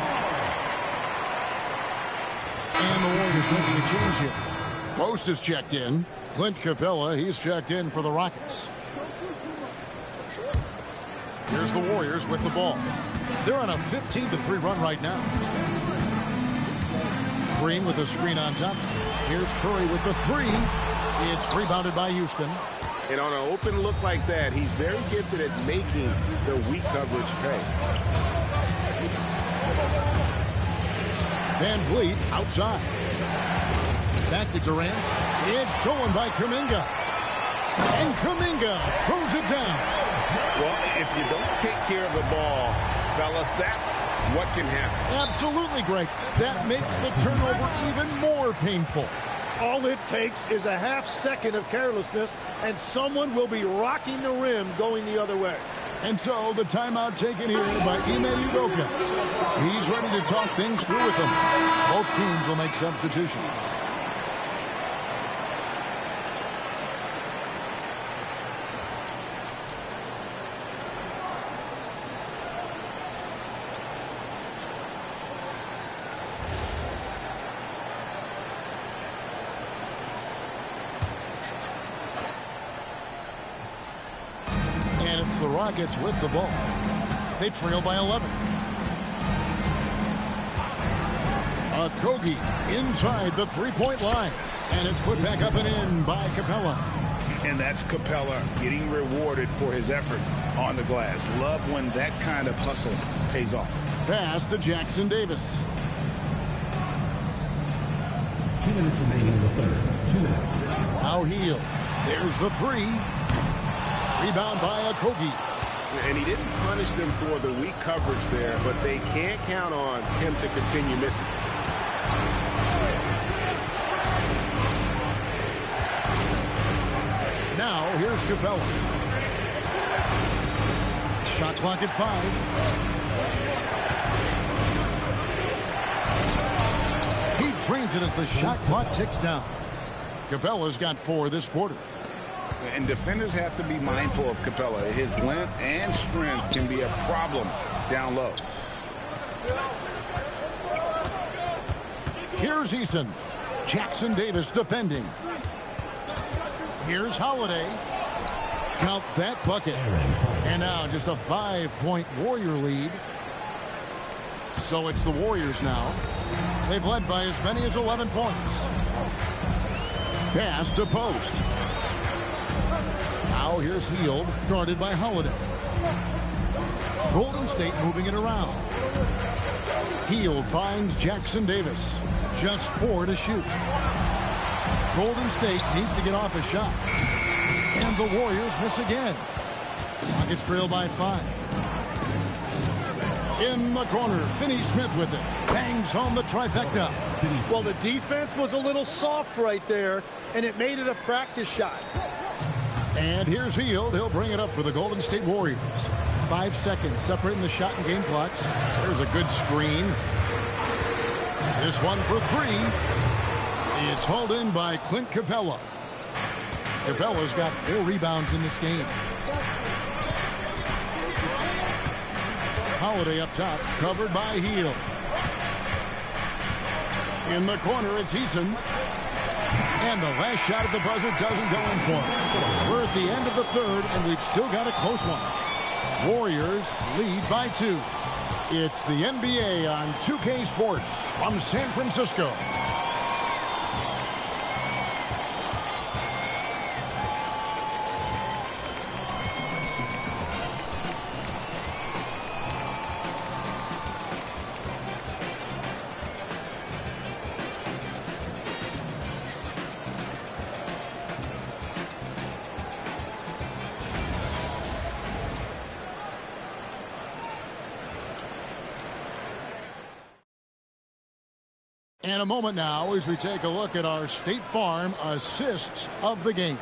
And the Warriors making a change here. Post is checked in. Clint Capella, he's checked in for the Rockets. Here's the Warriors with the ball. They're on a 15-3 run right now. Green with a screen on top. Here's Curry with the 3. It's rebounded by Houston. And on an open look like that, he's very gifted at making the weak coverage pay. Van Vliet outside. Back to Durant. It's stolen by Kuminga. And Kuminga throws it down. Well, if you don't take care of the ball, fellas, that's what can happen. Absolutely, Greg. That makes the turnover even more painful. All it takes is a half second of carelessness, and someone will be rocking the rim going the other way. And so the timeout taken here by Ime Udoka. He's ready to talk things through with them. Both teams will make substitutions. The Rockets with the ball. They trail by 11. Kogi inside the three-point line. And it's put back up and in by Capella. And that's Capella getting rewarded for his effort on the glass. Love when that kind of hustle pays off. Pass to Jackson Davis. 2 minutes remaining in the third. 2 minutes. Now Hield. There's the 3. Rebound by Kogi. And he didn't punish them for the weak coverage there, but they can't count on him to continue missing. Now here's Capella. Shot clock at 5. He drains it as the shot clock ticks down. Capella's got 4 this quarter. And defenders have to be mindful of Capella. His length and strength can be a problem down low. Here's Eason. Jackson Davis defending. Here's Holiday. Count that bucket. And now just a 5-point Warrior lead. So it's the Warriors now. They've led by as many as 11 points. Pass to post. Now here's Hield, guarded by Holiday. Golden State moving it around. Hield finds Jackson Davis. Just 4 to shoot. Golden State needs to get off a shot. And the Warriors miss again. Rockets trail by 5. In the corner, Finney-Smith with it. Bangs home the trifecta. Well, the defense was a little soft right there, and it made it a practice shot. And here's Hield. He'll bring it up for the Golden State Warriors. 5 seconds separating the shot and game clocks. There's a good screen. This one for 3. It's hauled in by Clint Capella. Capella's got 4 rebounds in this game. Holiday up top, covered by Hield. In the corner, it's Eason. And the last shot at the buzzer doesn't go in for him. We're at the end of the third, and we've still got a close one. Warriors lead by 2. It's the NBA on 2K Sports from San Francisco. In a moment now as we take a look at our State Farm assists of the game.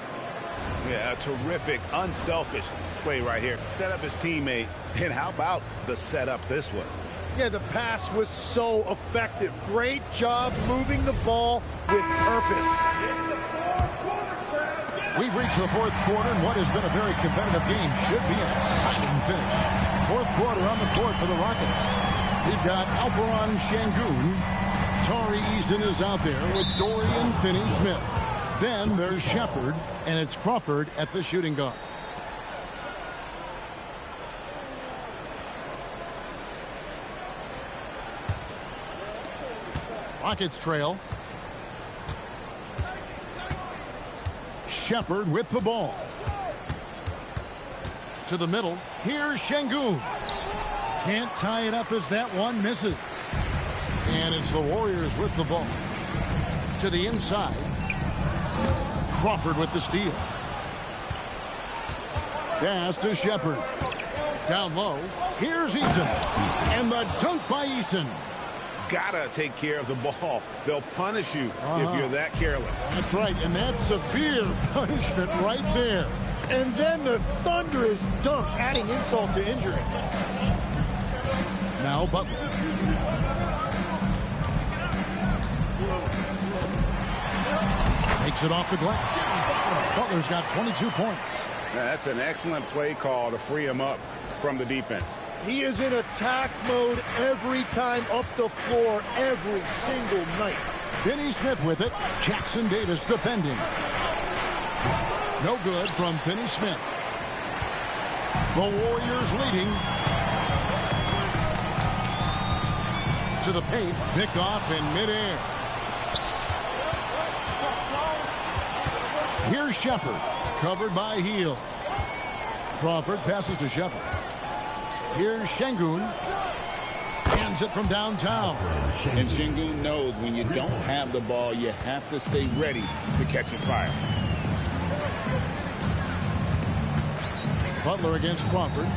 Yeah, a terrific, unselfish play right here. Set up his teammate. And how about the setup this was? Yeah, the pass was so effective. Great job moving the ball with purpose. We've reached the fourth quarter, and what has been a very competitive game should be an exciting finish. Fourth quarter on the court for the Rockets. We've got Alperon Şengün. Tari Eason is out there with Dorian Finney-Smith. Then there's Shepard, and it's Crawford at the shooting guard. Rockets trail. Shepard with the ball. To the middle. Here's Şengün. Can't tie it up as that one misses. And it's the Warriors with the ball. To the inside. Crawford with the steal. Pass to Shepard. Down low. Here's Eason. And the dunk by Eason. Gotta take care of the ball. They'll punish you if you're that careless. That's right, and that's severe punishment right there. And then the thunderous dunk, adding insult to injury. Now Butler. Makes it off the glass. Butler's got 22 points. Now, that's an excellent play call to free him up from the defense. He is in attack mode every time up the floor, every single night. Finney-Smith with it. Jackson Davis defending. No good from Finney-Smith. The Warriors leading. To the paint. Pick off in midair. Here's Shepard. Covered by Hield. Crawford passes to Shepard. Here's Şengün. Hands it from downtown. And Şengün knows when you don't have the ball, you have to stay ready to catch a fire. Butler against Crawford.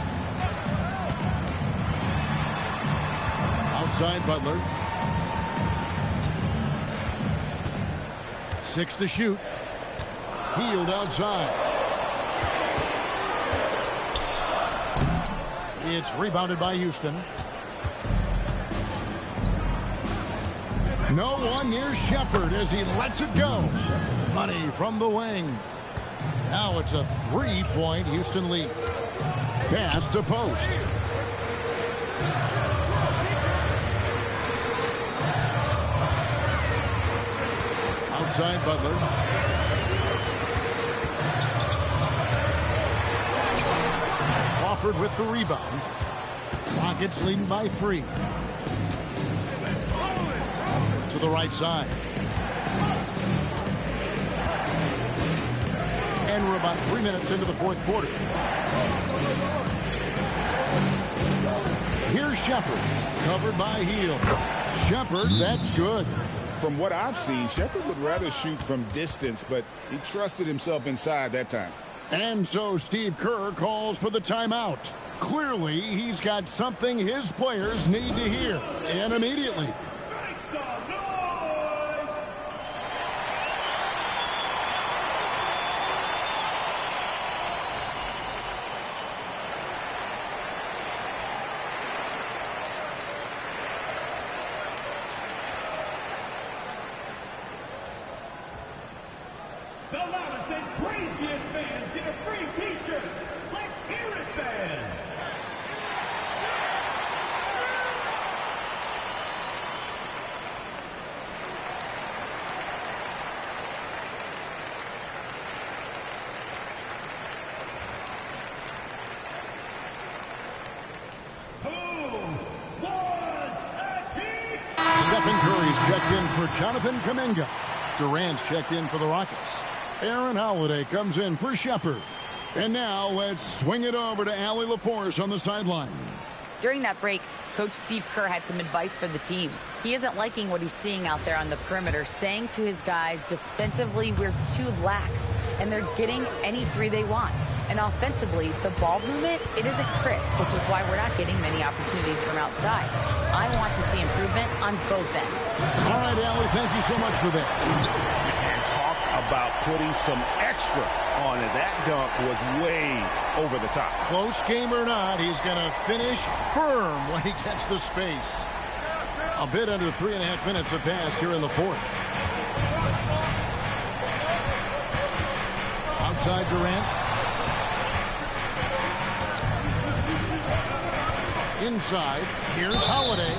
Outside Butler. 6 to shoot. Hield outside. It's rebounded by Houston. No one near Shepard as he lets it go. Money from the wing. Now it's a 3-point Houston lead. Pass to post. Outside Butler. Crawford with the rebound. Rockets leading by 3. To the right side. And we're about 3 minutes into the fourth quarter. Here's Shepard. Covered by Hield. Shepard, that's good. from what I've seen, Shepherd would rather shoot from distance, but he trusted himself inside that time. And so Steve Kerr calls for the timeout. Clearly, he's got something his players need to hear, and immediately. The loudest and craziest fans get a free t-shirt. Let's hear it, fans. Who wants a team? Stephen Curry's checked in for Jonathan Kuminga. Durant's checked in for the Rockets. Aaron Holiday comes in for Shepherd. And now let's swing it over to Allie LaForce on the sideline. During that break, Coach Steve Kerr had some advice for the team. He isn't liking what he's seeing out there on the perimeter, saying to his guys, defensively, we're too lax, and they're getting any three they want. And offensively, the ball movement, it isn't crisp, which is why we're not getting many opportunities from outside. I want to see improvement on both ends. All right, Allie, thank you so much for that. And talk about putting some extra on it. That dunk was way over the top. Close game or not, he's going to finish firm when he gets the space. A bit under 3.5 minutes have passed here in the fourth. Outside Durant. Inside, here's Holiday.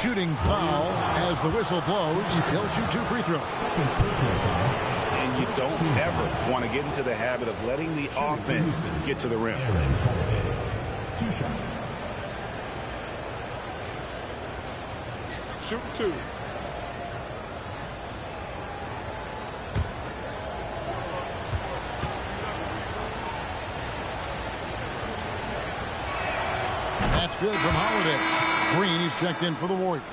Shooting foul as the whistle blows. He'll shoot 2 free throws. And you don't ever want to get into the habit of letting the offense get to the rim. 2 shots. Shoot 2. That's good from Holiday. Green is checked in for the Warriors.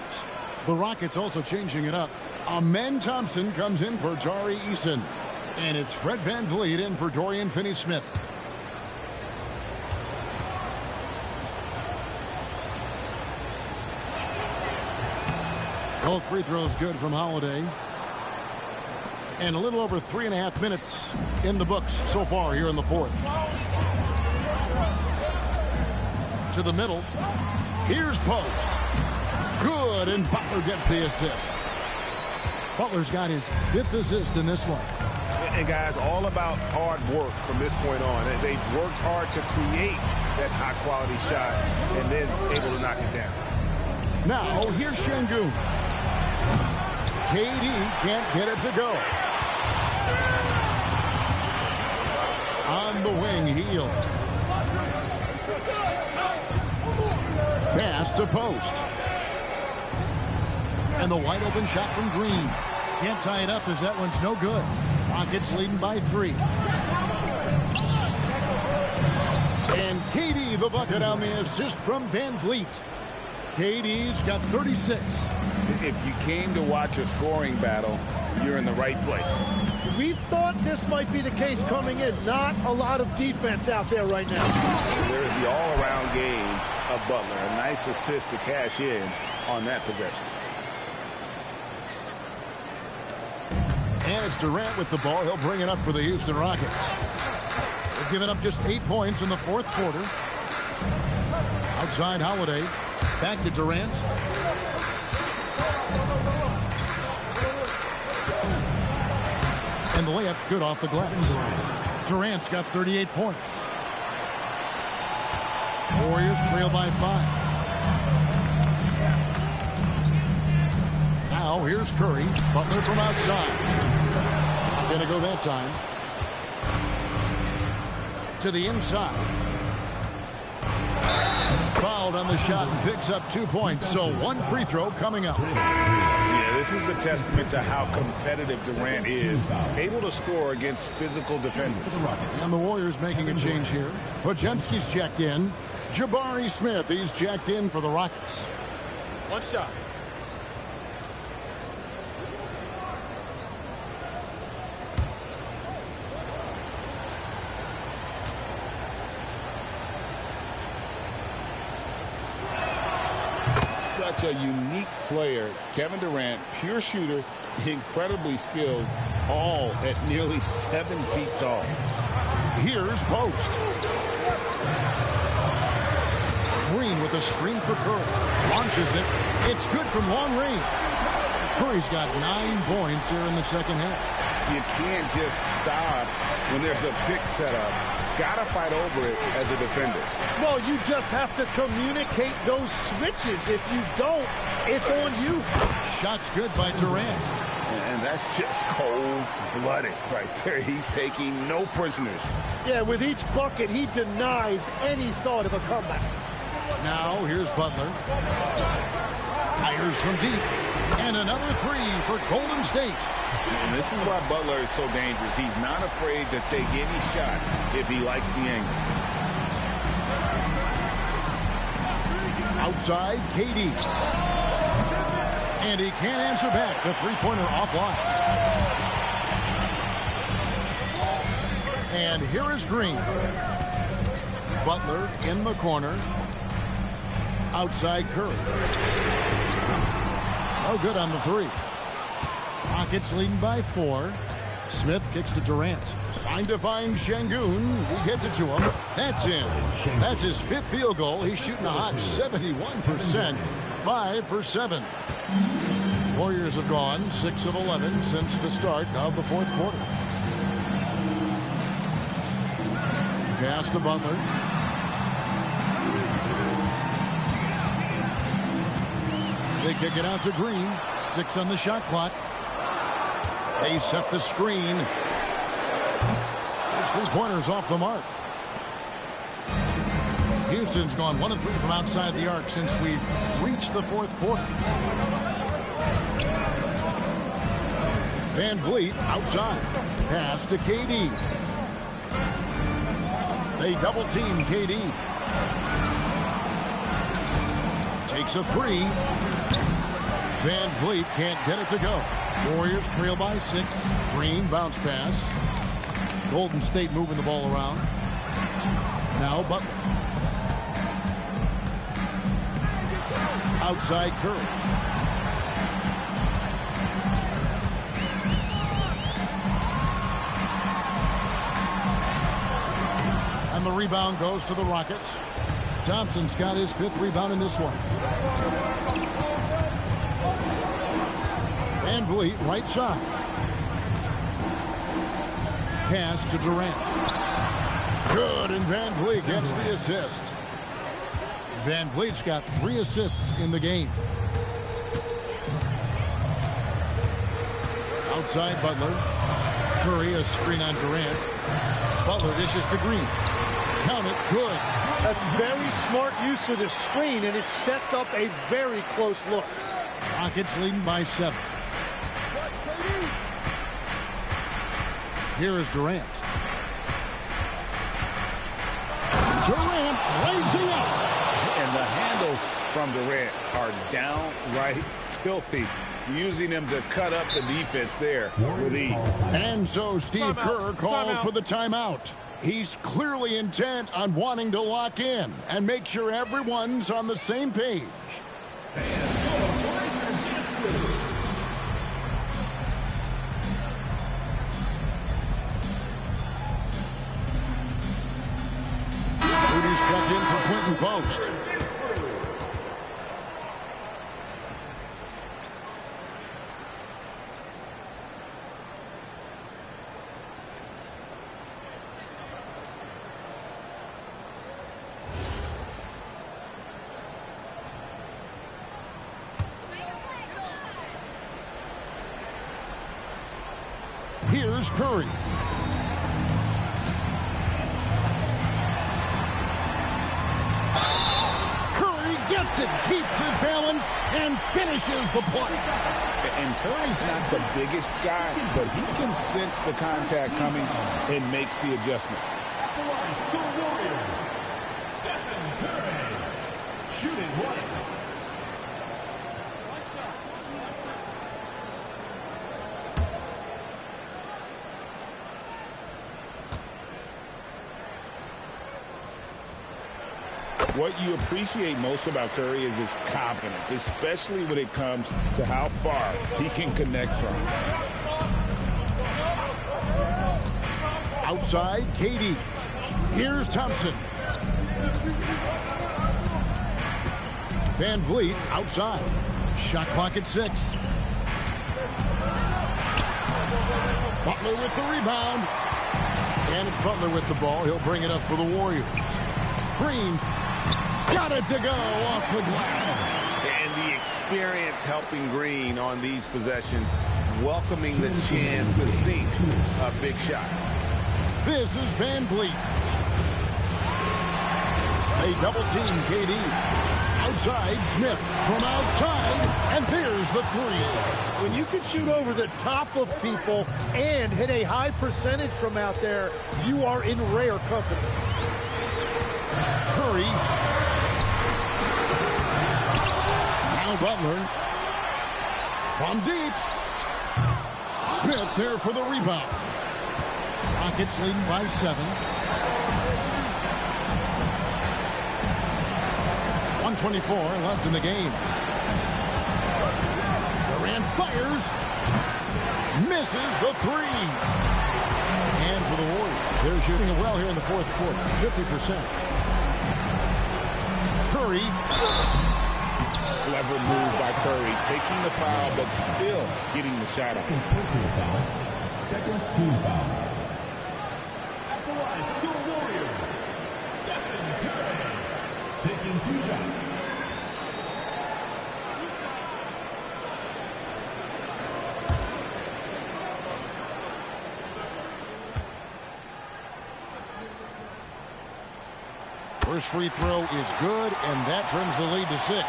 The Rockets also changing it up. Amen Thompson comes in for Tari Eason. And it's Fred VanVleet in for Dorian Finney-Smith. Both free throws good from Holiday. And a little over 3.5 minutes in the books so far here in the fourth. To the middle. Here's Post. Good, and Butler gets the assist. Butler's got his 5th assist in this one. And guys, all about hard work from this point on. They've worked hard to create that high-quality shot and then able to knock it down. Now, here's Şengün. KD can't get it to go. On the wing, Heel. Pass to Post. And the wide open shot from Green. Can't tie it up as that one's no good. Rockets leading by 3. And KD the bucket on the assist from VanVleet. KD's got 36. If you came to watch a scoring battle, you're in the right place. We thought this might be the case coming in. Not a lot of defense out there right now. There's the all-around game of Butler. A nice assist to cash in on that possession. And it's Durant with the ball. He'll bring it up for the Houston Rockets. They've given up just 8 points in the fourth quarter. Outside Holiday. Back to Durant. And the layup's good off the glass. Durant's got 38 points. Warriors trail by 5. Now here's Curry. Butler from outside. Not going to go that time. To the inside. Fouled on the shot and picks up 2 points. So 1 free throw coming up. Yeah, this is a testament to how competitive Durant is. Able to score against physical defenders. And the Warriors making a change here. Podziemski's checked in. Jabari Smith, he's checked in for the Rockets. 1 shot. such a unique player. Kevin Durant, pure shooter, incredibly skilled, all at nearly 7 feet tall. Here's Post. Green with a screen for Curry. Launches it. It's good from long range. Curry's got 9 points here in the second half. You can't just stop when there's a pick set up. Gotta fight over it as a defender. Well, you just have to communicate those switches. If you don't, it's on you. Shot's good by Durant. And that's just cold-blooded right there. He's taking no prisoners. Yeah, with each bucket, he denies any thought of a comeback. Now, here's Butler. Fires from deep. And another 3 for Golden State. And this is why Butler is so dangerous. He's not afraid to take any shot if he likes the angle. Outside, KD. And he can't answer back. The three-pointer offline. And here is Green. Butler in the corner. Outside Curry. No good on the 3. Rockets leading by 4. Smith kicks to Durant. Trying to find Şengün. He gets it to him. That's in. That's his 5th field goal. He's shooting a hot 71%. 5 for 7. Warriors have gone 6 of 11 since the start of the 4th quarter. Pass to Butler. They kick it out to Green. 6 on the shot clock. They set the screen. Those three-pointers off the mark. Houston's gone 1 of 3 from outside the arc since we've reached the 4th quarter. Van Vliet outside. Pass to KD. They double-team KD. Takes a 3. Van Vliet can't get it to go. Warriors trail by 6. Green bounce pass. Golden State moving the ball around. Now Butler. Outside Curry. And the rebound goes to the Rockets. Thompson's got his 5th rebound in this one. Van Vliet, right side. Pass to Durant. Good, and Van Vliet gets the assist. Van Vliet's got 3 assists in the game. Outside Butler. Curry, a screen on Durant. Butler dishes to Green. Count it, good. That's very smart use of the screen, and it sets up a very close look. Rockets leading by 7. Here is Durant. Durant raising up. And the handles from Durant are downright filthy, using them to cut up the defense there with ease. And so Steve Kerr calls for the timeout. He's clearly intent on wanting to lock in and make sure everyone's on the same page. Rudy's checked in for Quentin Post. Here's Curry. Curry gets it, keeps his balance, and finishes the play. And Curry's not the biggest guy, but he can sense the contact coming and makes the adjustment. The Warriors, Stephen Curry, shooting one. What you appreciate most about Curry is his confidence, especially when it comes to how far he can connect from. Outside, KD. Here's Thompson. Van Vliet outside. Shot clock at 6. Butler with the rebound. And it's Butler with the ball. He'll bring it up for the Warriors. Green got it to go off the glass. And the experience helping Green on these possessions, welcoming the chance to sink a big shot. This is Van Vliet. They double team KD. Outside, Smith from outside, and there's the 3. When you can shoot over the top of people and hit a high percentage from out there, you are in rare company. Curry. Now Butler. From deep. Smith there for the rebound. Rockets leading by 7. 1:24 left in the game. Durant fires. Misses the 3. And for the Warriors, they're shooting it well here in the fourth quarter. 50%. Curry. Clever move by Curry, taking the foul, but still getting the shot off. Second team foul. At the line for your Warriors, Stephen Curry, taking 2 shots. First free throw is good, and that trims the lead to 6.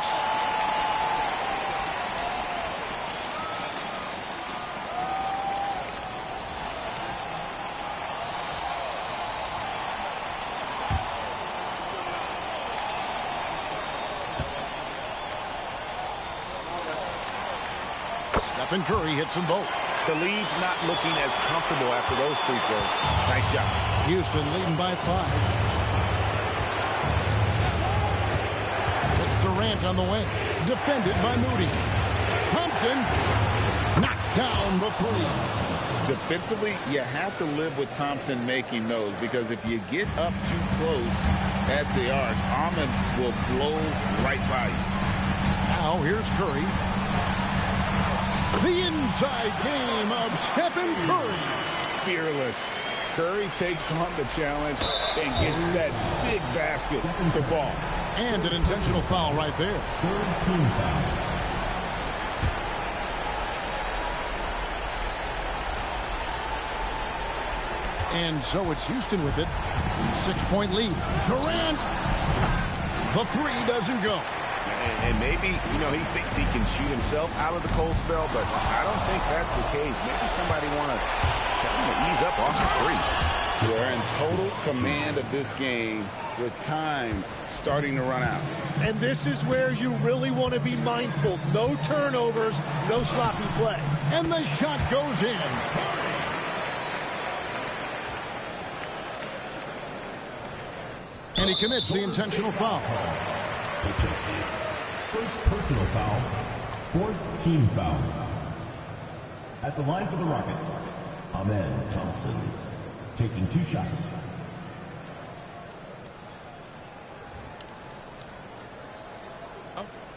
Stephen Curry hits them both. The lead's not looking as comfortable after those free throws. Nice job. Houston leading by 5. It's Durant on the wing. Defended by Moody. Thompson knocks down the 3. Defensively, you have to live with Thompson making those, because if you get up too close at the arc, Ahmed will blow right by you. Now here's Curry. The inside game of Stephen Curry. Fearless. Curry takes on the challenge and gets that big basket to fall. And an intentional foul right there. Third team foul. And so it's Houston with it. 6-point lead. Durant. The 3 doesn't go. And maybe, he thinks he can shoot himself out of the cold spell, but I don't think that's the case. Maybe somebody want to tell him to ease up off the 3. They're in total command of this game with time starting to run out. And this is where you really want to be mindful. No turnovers, no sloppy play. And the shot goes in. And he commits the intentional foul. First personal foul, fourth team foul. At the line for the Rockets, Ahmed Thompson, taking 2 shots.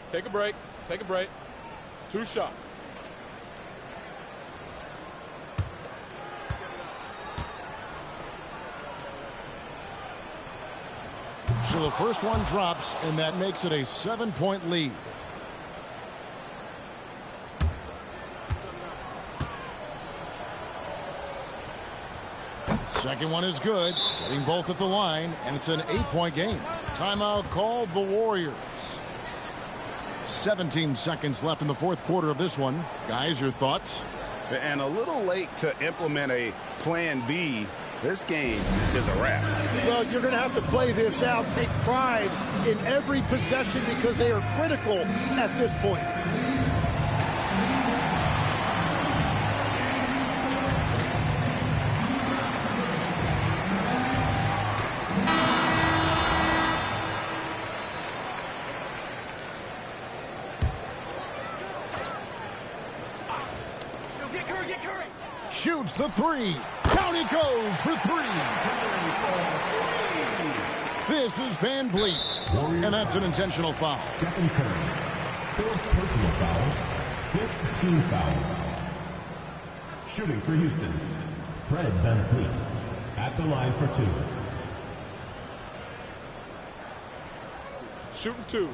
Take a break. Take a break. 2 shots. So the first one drops, and that makes it a 7-point lead. Second one is good, getting both at the line, and it's an 8-point game. Timeout called the Warriors. 17 seconds left in the fourth quarter of this one. Guys, your thoughts? And a little late to implement a plan B. This game is a wrap. Well, you're going to have to play this out, take pride in every possession because they are critical at this point. Shoots the three. Down he goes for three. This is Van Vliet. And that's an intentional foul. Stephen Curry. Third personal foul. Fifth team foul. Shooting for Houston, Fred Van Vliet. At the line for two. Shooting two.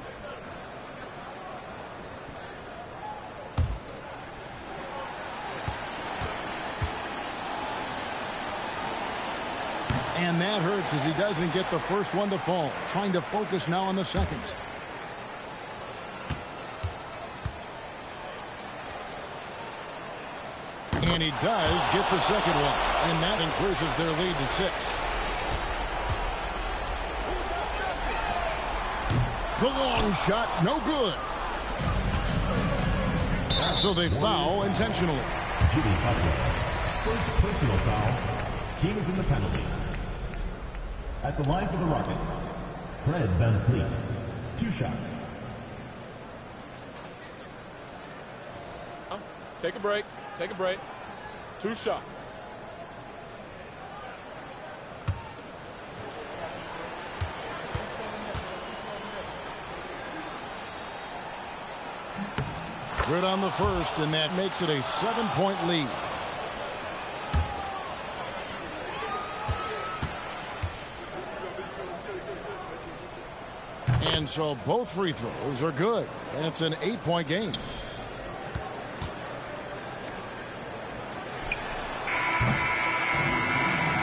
And that hurts as he doesn't get the first one to fall. Trying to focus now on the second. And he does get the second one. And that increases their lead to 6. The long shot, no good. So they foul intentionally. Jimmy Butler. First personal foul. Team is in the penalty. At the line for the Rockets, Fred Van Vliet. 2 shots. Take a break. Take a break. 2 shots. Good on the first, and that makes it a 7-point lead. And so both free throws are good, and it's an 8-point game.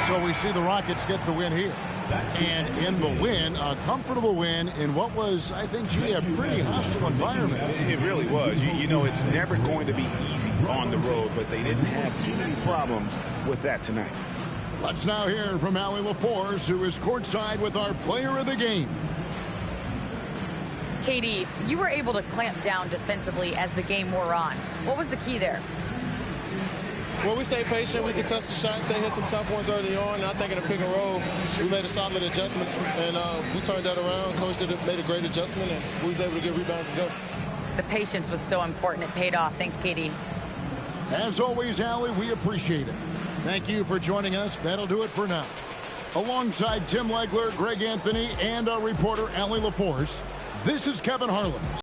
So we see the Rockets get the win here. And in the win, a comfortable win in what was, I think, G, a pretty hostile environment. It really was. You know, it's never going to be easy on the road, but they didn't have too many problems with that tonight. Let's now hear from Allie LaForce, who is courtside with our player of the game. KD, you were able to clamp down defensively as the game wore on. What was the key there? Well, we stayed patient. We contested shots. They hit some tough ones early on. And I think in the pick and roll, we made a solid adjustment, and we turned that around. Coach made a great adjustment, and we was able to get rebounds and go. The patience was so important. It paid off. Thanks, KD. As always, Allie, we appreciate it. Thank you for joining us. That'll do it for now. Alongside Tim Legler, Greg Anthony, and our reporter, Allie LaForce, this is Kevin Harlan.